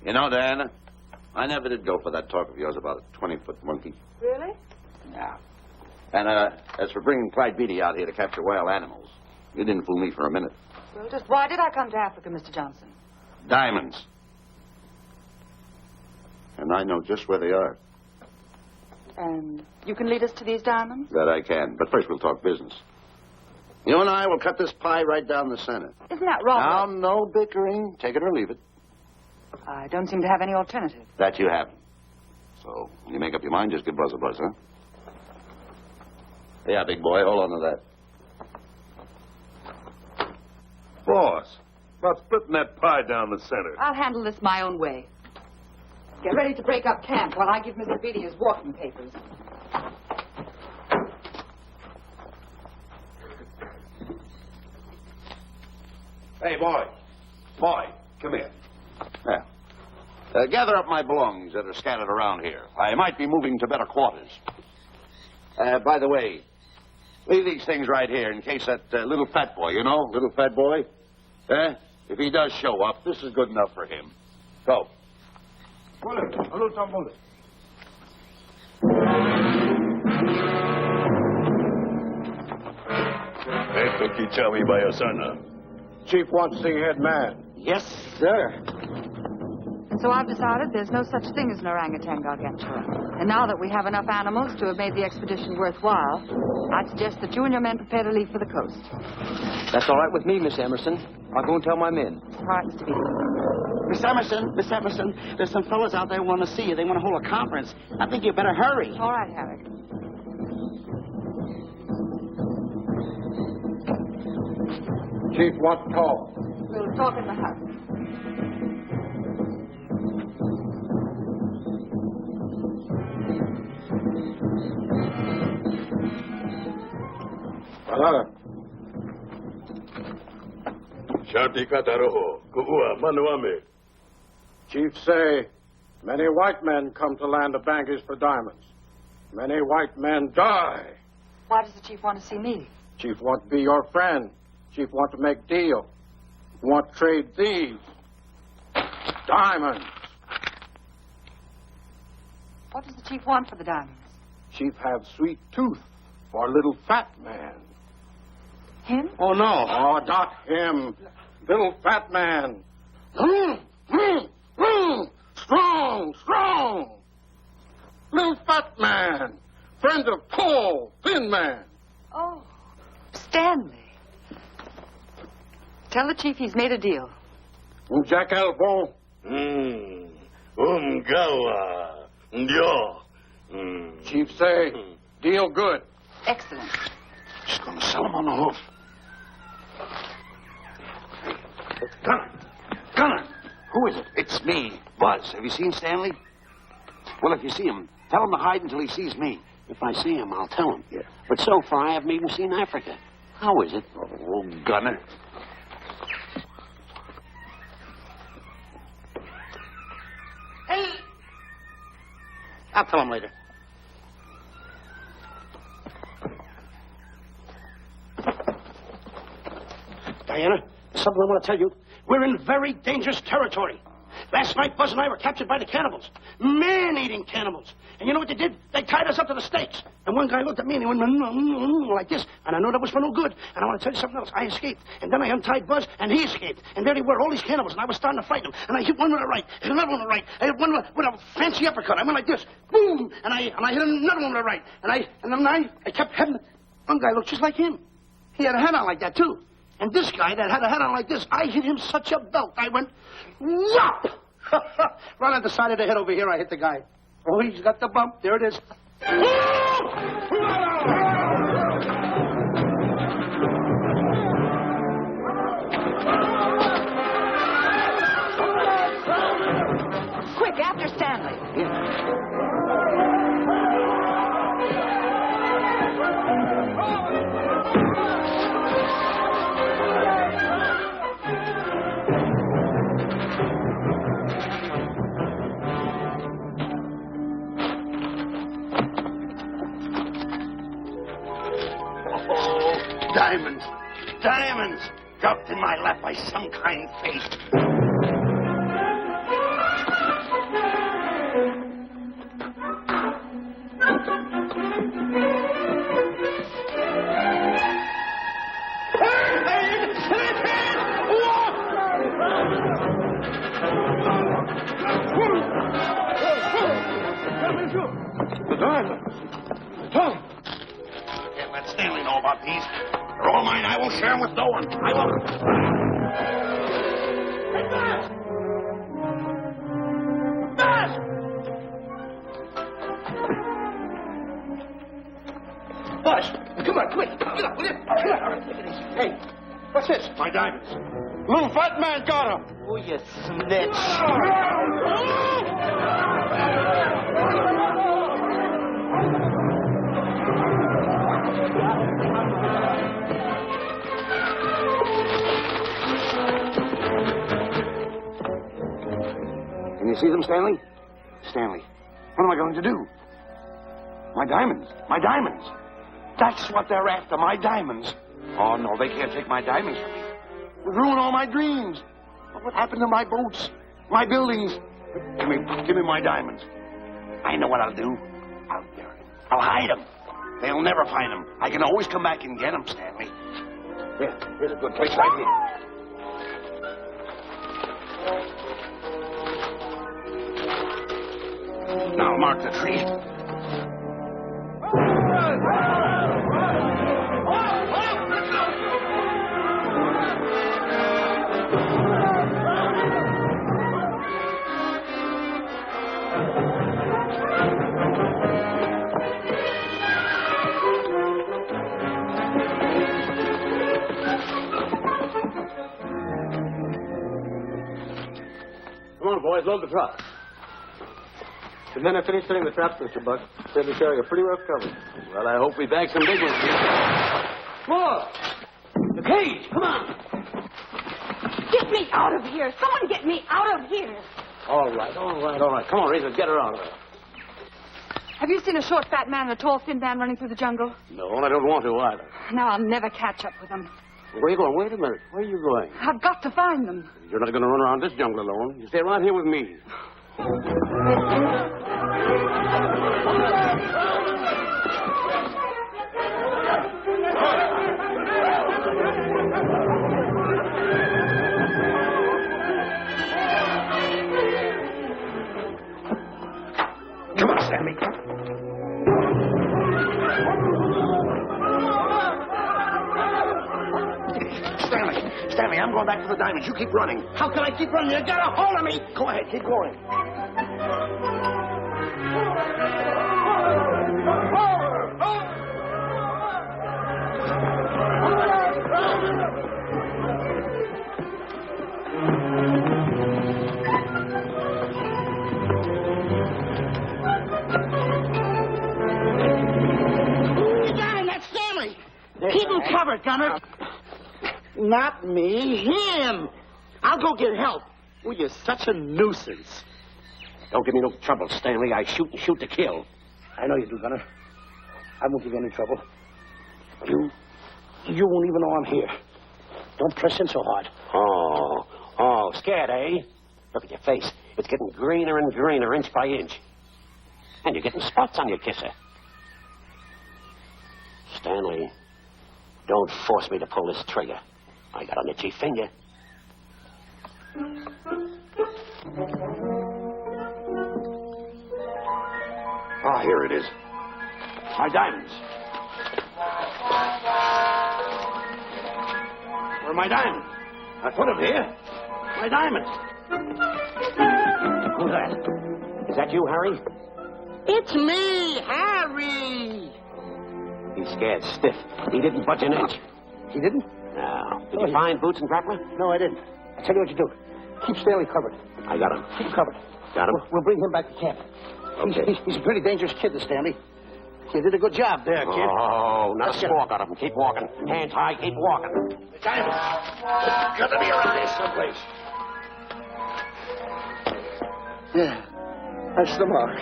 You know, Diana, I never did go for that talk of yours about a 20-foot monkey. Really? Yeah. And as for bringing Clyde Beatty out here to capture wild animals, you didn't fool me for a minute. Well, just why did I come to Africa, Mr. Johnson? Diamonds. And I know just where they are. And you can lead us to these diamonds? That I can. But first we'll talk business. You and I will cut this pie right down the center. Isn't that wrong? Now, no bickering. Take it or leave it. I don't seem to have any alternative. That you haven't. So, when you make up your mind, just give Buzz a buzz, huh? Yeah, big boy, hold on to that. Boss, about splitting that pie down the center. I'll handle this my own way. Get ready to break up camp while I give Mr. Beatty his walking papers. Hey, boy, come here. Yeah. Gather up my belongings that are scattered around here. I might be moving to better quarters. By the way, leave these things right here in case that little fat boy, little fat boy, if he does show up, this is good enough for him. Go. Chief wants to see head man. Yes, sir. And so I've decided there's no such thing as an orangutan gargantua. And now that we have enough animals to have made the expedition worthwhile, I'd suggest that you and your men prepare to leave for the coast. That's all right with me, Miss Emerson. I'll go and tell my men. All right, Mr. Beatty. Miss Emerson, there's some fellas out there who want to see you. They want to hold a conference. I think you better hurry. All right, Harry. Chief wants to talk. We'll talk in the house. Shanti Kataroho, Kuua, Manuame. Chief say, many white men come to land of Bangers for diamonds. Many white men die. Why does the chief want to see me? Chief want to be your friend. Chief want to make deal. Want to trade these. Diamonds. What does the chief want for the diamonds? Chief have sweet tooth for little fat man. Him? Oh, no. Oh, not him. Little fat man. Strong, strong. Little fat man. Friend of tall, thin man. Oh, Stanley. Tell the chief he's made a deal. Jack Elbow. Gawa. Yo. Chief say, deal good. Excellent. She's going to sell him on the hoof. Gunner. Who is it? It's me, Buzz. Have you seen Stanley? Well, if you see him, tell him to hide until he sees me. If I see him, I'll tell him. Yeah. But so far, I haven't even seen Africa. How is it? Oh, Gunner. Hey! I'll tell him later. Diana, there's something I want to tell you. We're in very dangerous territory. Last night, Buzz and I were captured by the cannibals. Man-eating cannibals. And you know what they did? They tied us up to the stakes. And one guy looked at me and he went like this. And I know that was for no good. And I want to tell you something else. I escaped. And then I untied Buzz and he escaped. And there they were, all these cannibals. And I was starting to fight them. And I hit one with a right. And another one with a right. I hit one with a fancy uppercut. I went like this. Boom! And I hit another one with a right. And then I kept hitting. One guy looked just like him. He had a hat on like that, too. And this guy that had a hat on like this, I hit him such a belt. I went, whop! Right on the side of the head over here, I hit the guy. Oh, he's got the bump. There it is. Quick, after Stanley. Diamonds. Diamonds. Dropped in my lap by some kind fate. The diamonds. Tom. Can't let Stanley know about these. They're all mine. I won't share them with no one. I won't. Hey, Buzz! Buzz! Buzz! Come on, quick. Get up, will you? Get up. Take it easy. Hey, what's this? My diamonds. Little fat man got him. Oh, you snitch. Can you see them, Stanley? Stanley, what am I going to do? My diamonds. My diamonds. That's what they're after, my diamonds. Oh, no, they can't take my diamonds from me. It'll ruin all my dreams. What happened to my boats? My buildings? Give me my diamonds. I know what I'll do. I'll bury them. I'll hide them. They'll never find them. I can always come back and get them, Stanley. Here's a good place right here. Now mark the tree. Come on, boys, load the truck. The men have finished setting the traps, Mr. Buck. They'll be carrying a pretty rough cover. Well, I hope we bag some big ones here. More! The cage, come on! Get me out of here! Someone get me out of here! All right. Come on, Razor, get her out of there. Have you seen a short, fat man and a tall, thin man running through the jungle? No, and I don't want to either. Now I'll never catch up with them. Where are you going? Wait a minute. Where are you going? I've got to find them. You're not going to run around this jungle alone. You stay right here with me. Come on, Sammy. Stanley, I'm going back to the diamonds. You keep running. How can I keep running? You got a hold of me. Go ahead, keep going. You got him. That's Stanley. Keep him covered, Gunner. Not me, him. I'll go get help. Well, you're such a nuisance. Don't give me no trouble, Stanley. I shoot and shoot to kill. I know you do, Gunner. I won't give you any trouble. You won't even know I'm here. Don't press in so hard. Oh, scared, eh? Look at your face. It's getting greener and greener, inch by inch. And you're getting spots on your kisser. Stanley, don't force me to pull this trigger. I got an itchy finger. Ah, here it is. My diamonds. Where are my diamonds? I put them here. My diamonds. Who's that? Is that you, Harry? It's me, Harry. He's scared stiff. He didn't budge an inch. He didn't? No. Did you find Boots and Grappler? No, I didn't. I tell you what you do. Keep Stanley covered. I got him. Keep him covered. Got him? We'll bring him back to camp. Okay. He's a pretty dangerous kid, this Stanley. You did a good job there, kid. Oh, not a Let's get squawk out of him. Keep walking. Hands high, keep walking. The diamonds. There's got to be around here someplace. Yeah, that's the mark.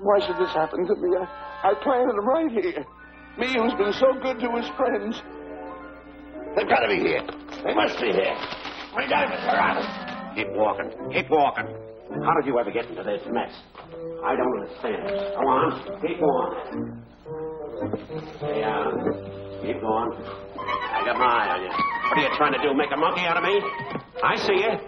Why should this happen to me? I planted them right here. Me who's been so good to his friends. They've got to be here. They must be here. My diamonds are out. Keep walking. Keep walking. How did you ever get into this mess? I don't understand. Go on. Keep going. Yeah. Keep going. I got my eye on you. What are you trying to do? Make a monkey out of me? I see you.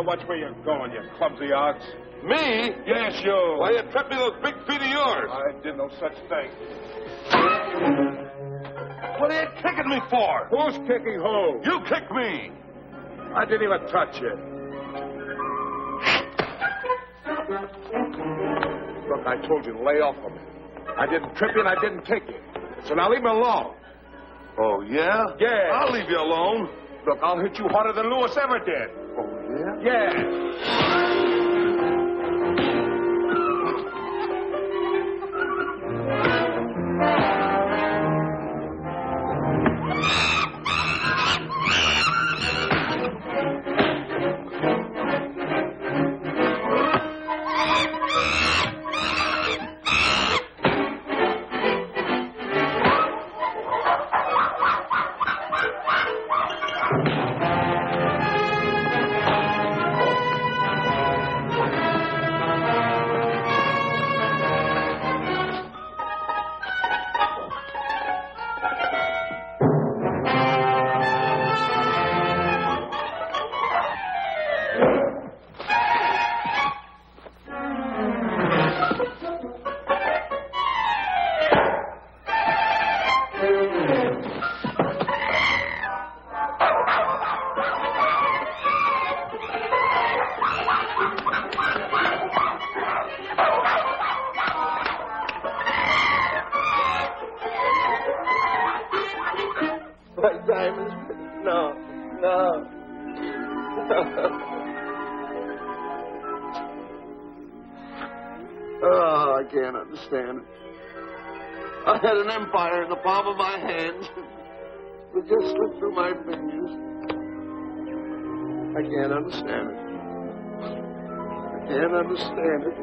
Watch where you're going, you clumsy ox. Me? Yes, you. Why, you tripped me those big feet of yours. I did no such thing. What are you kicking me for? Who's kicking who? You kicked me. I didn't even touch you. Look, I told you to lay off of me. I didn't trip you and I didn't kick you. So now leave me alone. Oh, yeah? Yeah. I'll leave you alone. Look, I'll hit you harder than Lewis ever did. Oh, yeah? Yeah. Oh, I can't understand it. I had an empire in the palm of my hand. It just slipped through my fingers. I can't understand it. I can't understand it.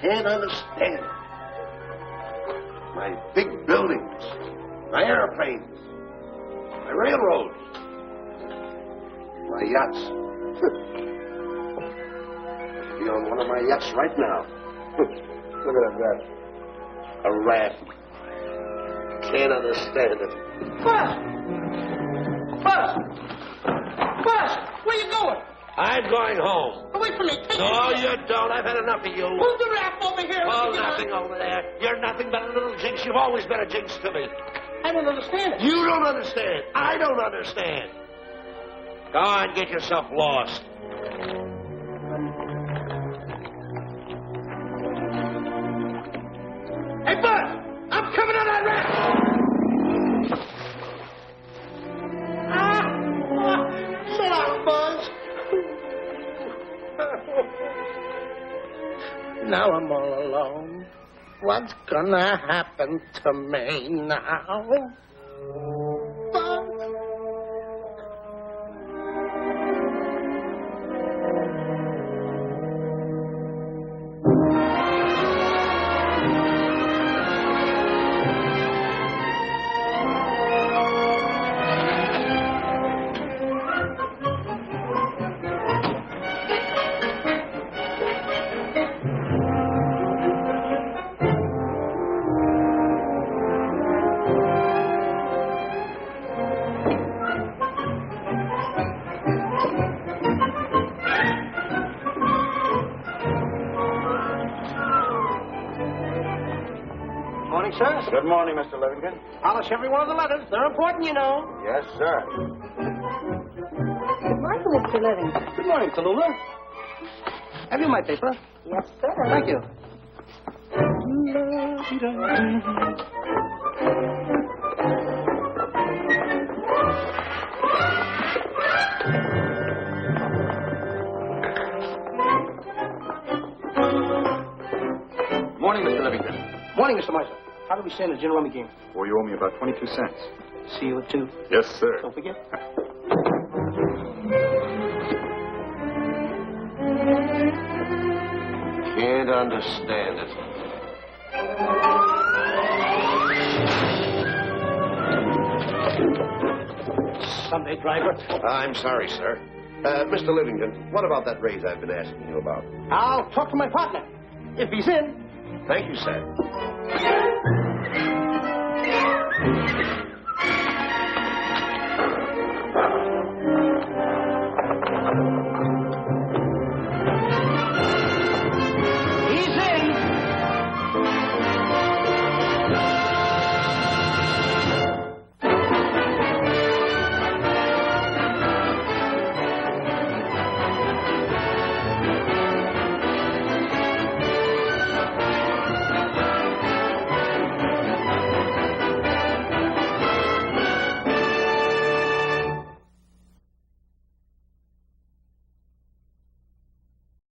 Can't understand it. My big buildings, my airplanes, my railroads, my yachts. I'd be on one of my yachts right now. Look at that. A raft. Can't understand it. Bus! Where you going? I'm going home. Wait for me. No, you don't. I've had enough of you. Move the raft over here. Oh, nothing over there. You're nothing but a little jinx. You've always been a jinx to me. I don't understand it. You don't understand. I don't understand. Go on, get yourself lost. Hey, Bud! I'm coming on that raft! So long, Buzz. Now I'm all alone. What's gonna happen to me now? Buzz? Sir? Good morning, Mr. Livingston. Polish every one of the letters. They're important, you know. Yes, sir. Good morning, Mr. Livingston. Good morning, Tallulah. Have you my paper? Yes, sir. Thank you. Morning, Mr. Livingston. Morning, Mr. Marshall. How do we stand in the gin rummy game? Well, you owe me about 22 cents. See you at 2. Yes, sir. Don't forget. Can't understand it. Sunday driver. I'm sorry, sir. Mr. Livingston, what about that raise I've been asking you about? I'll talk to my partner. If he's in. Thank you, sir.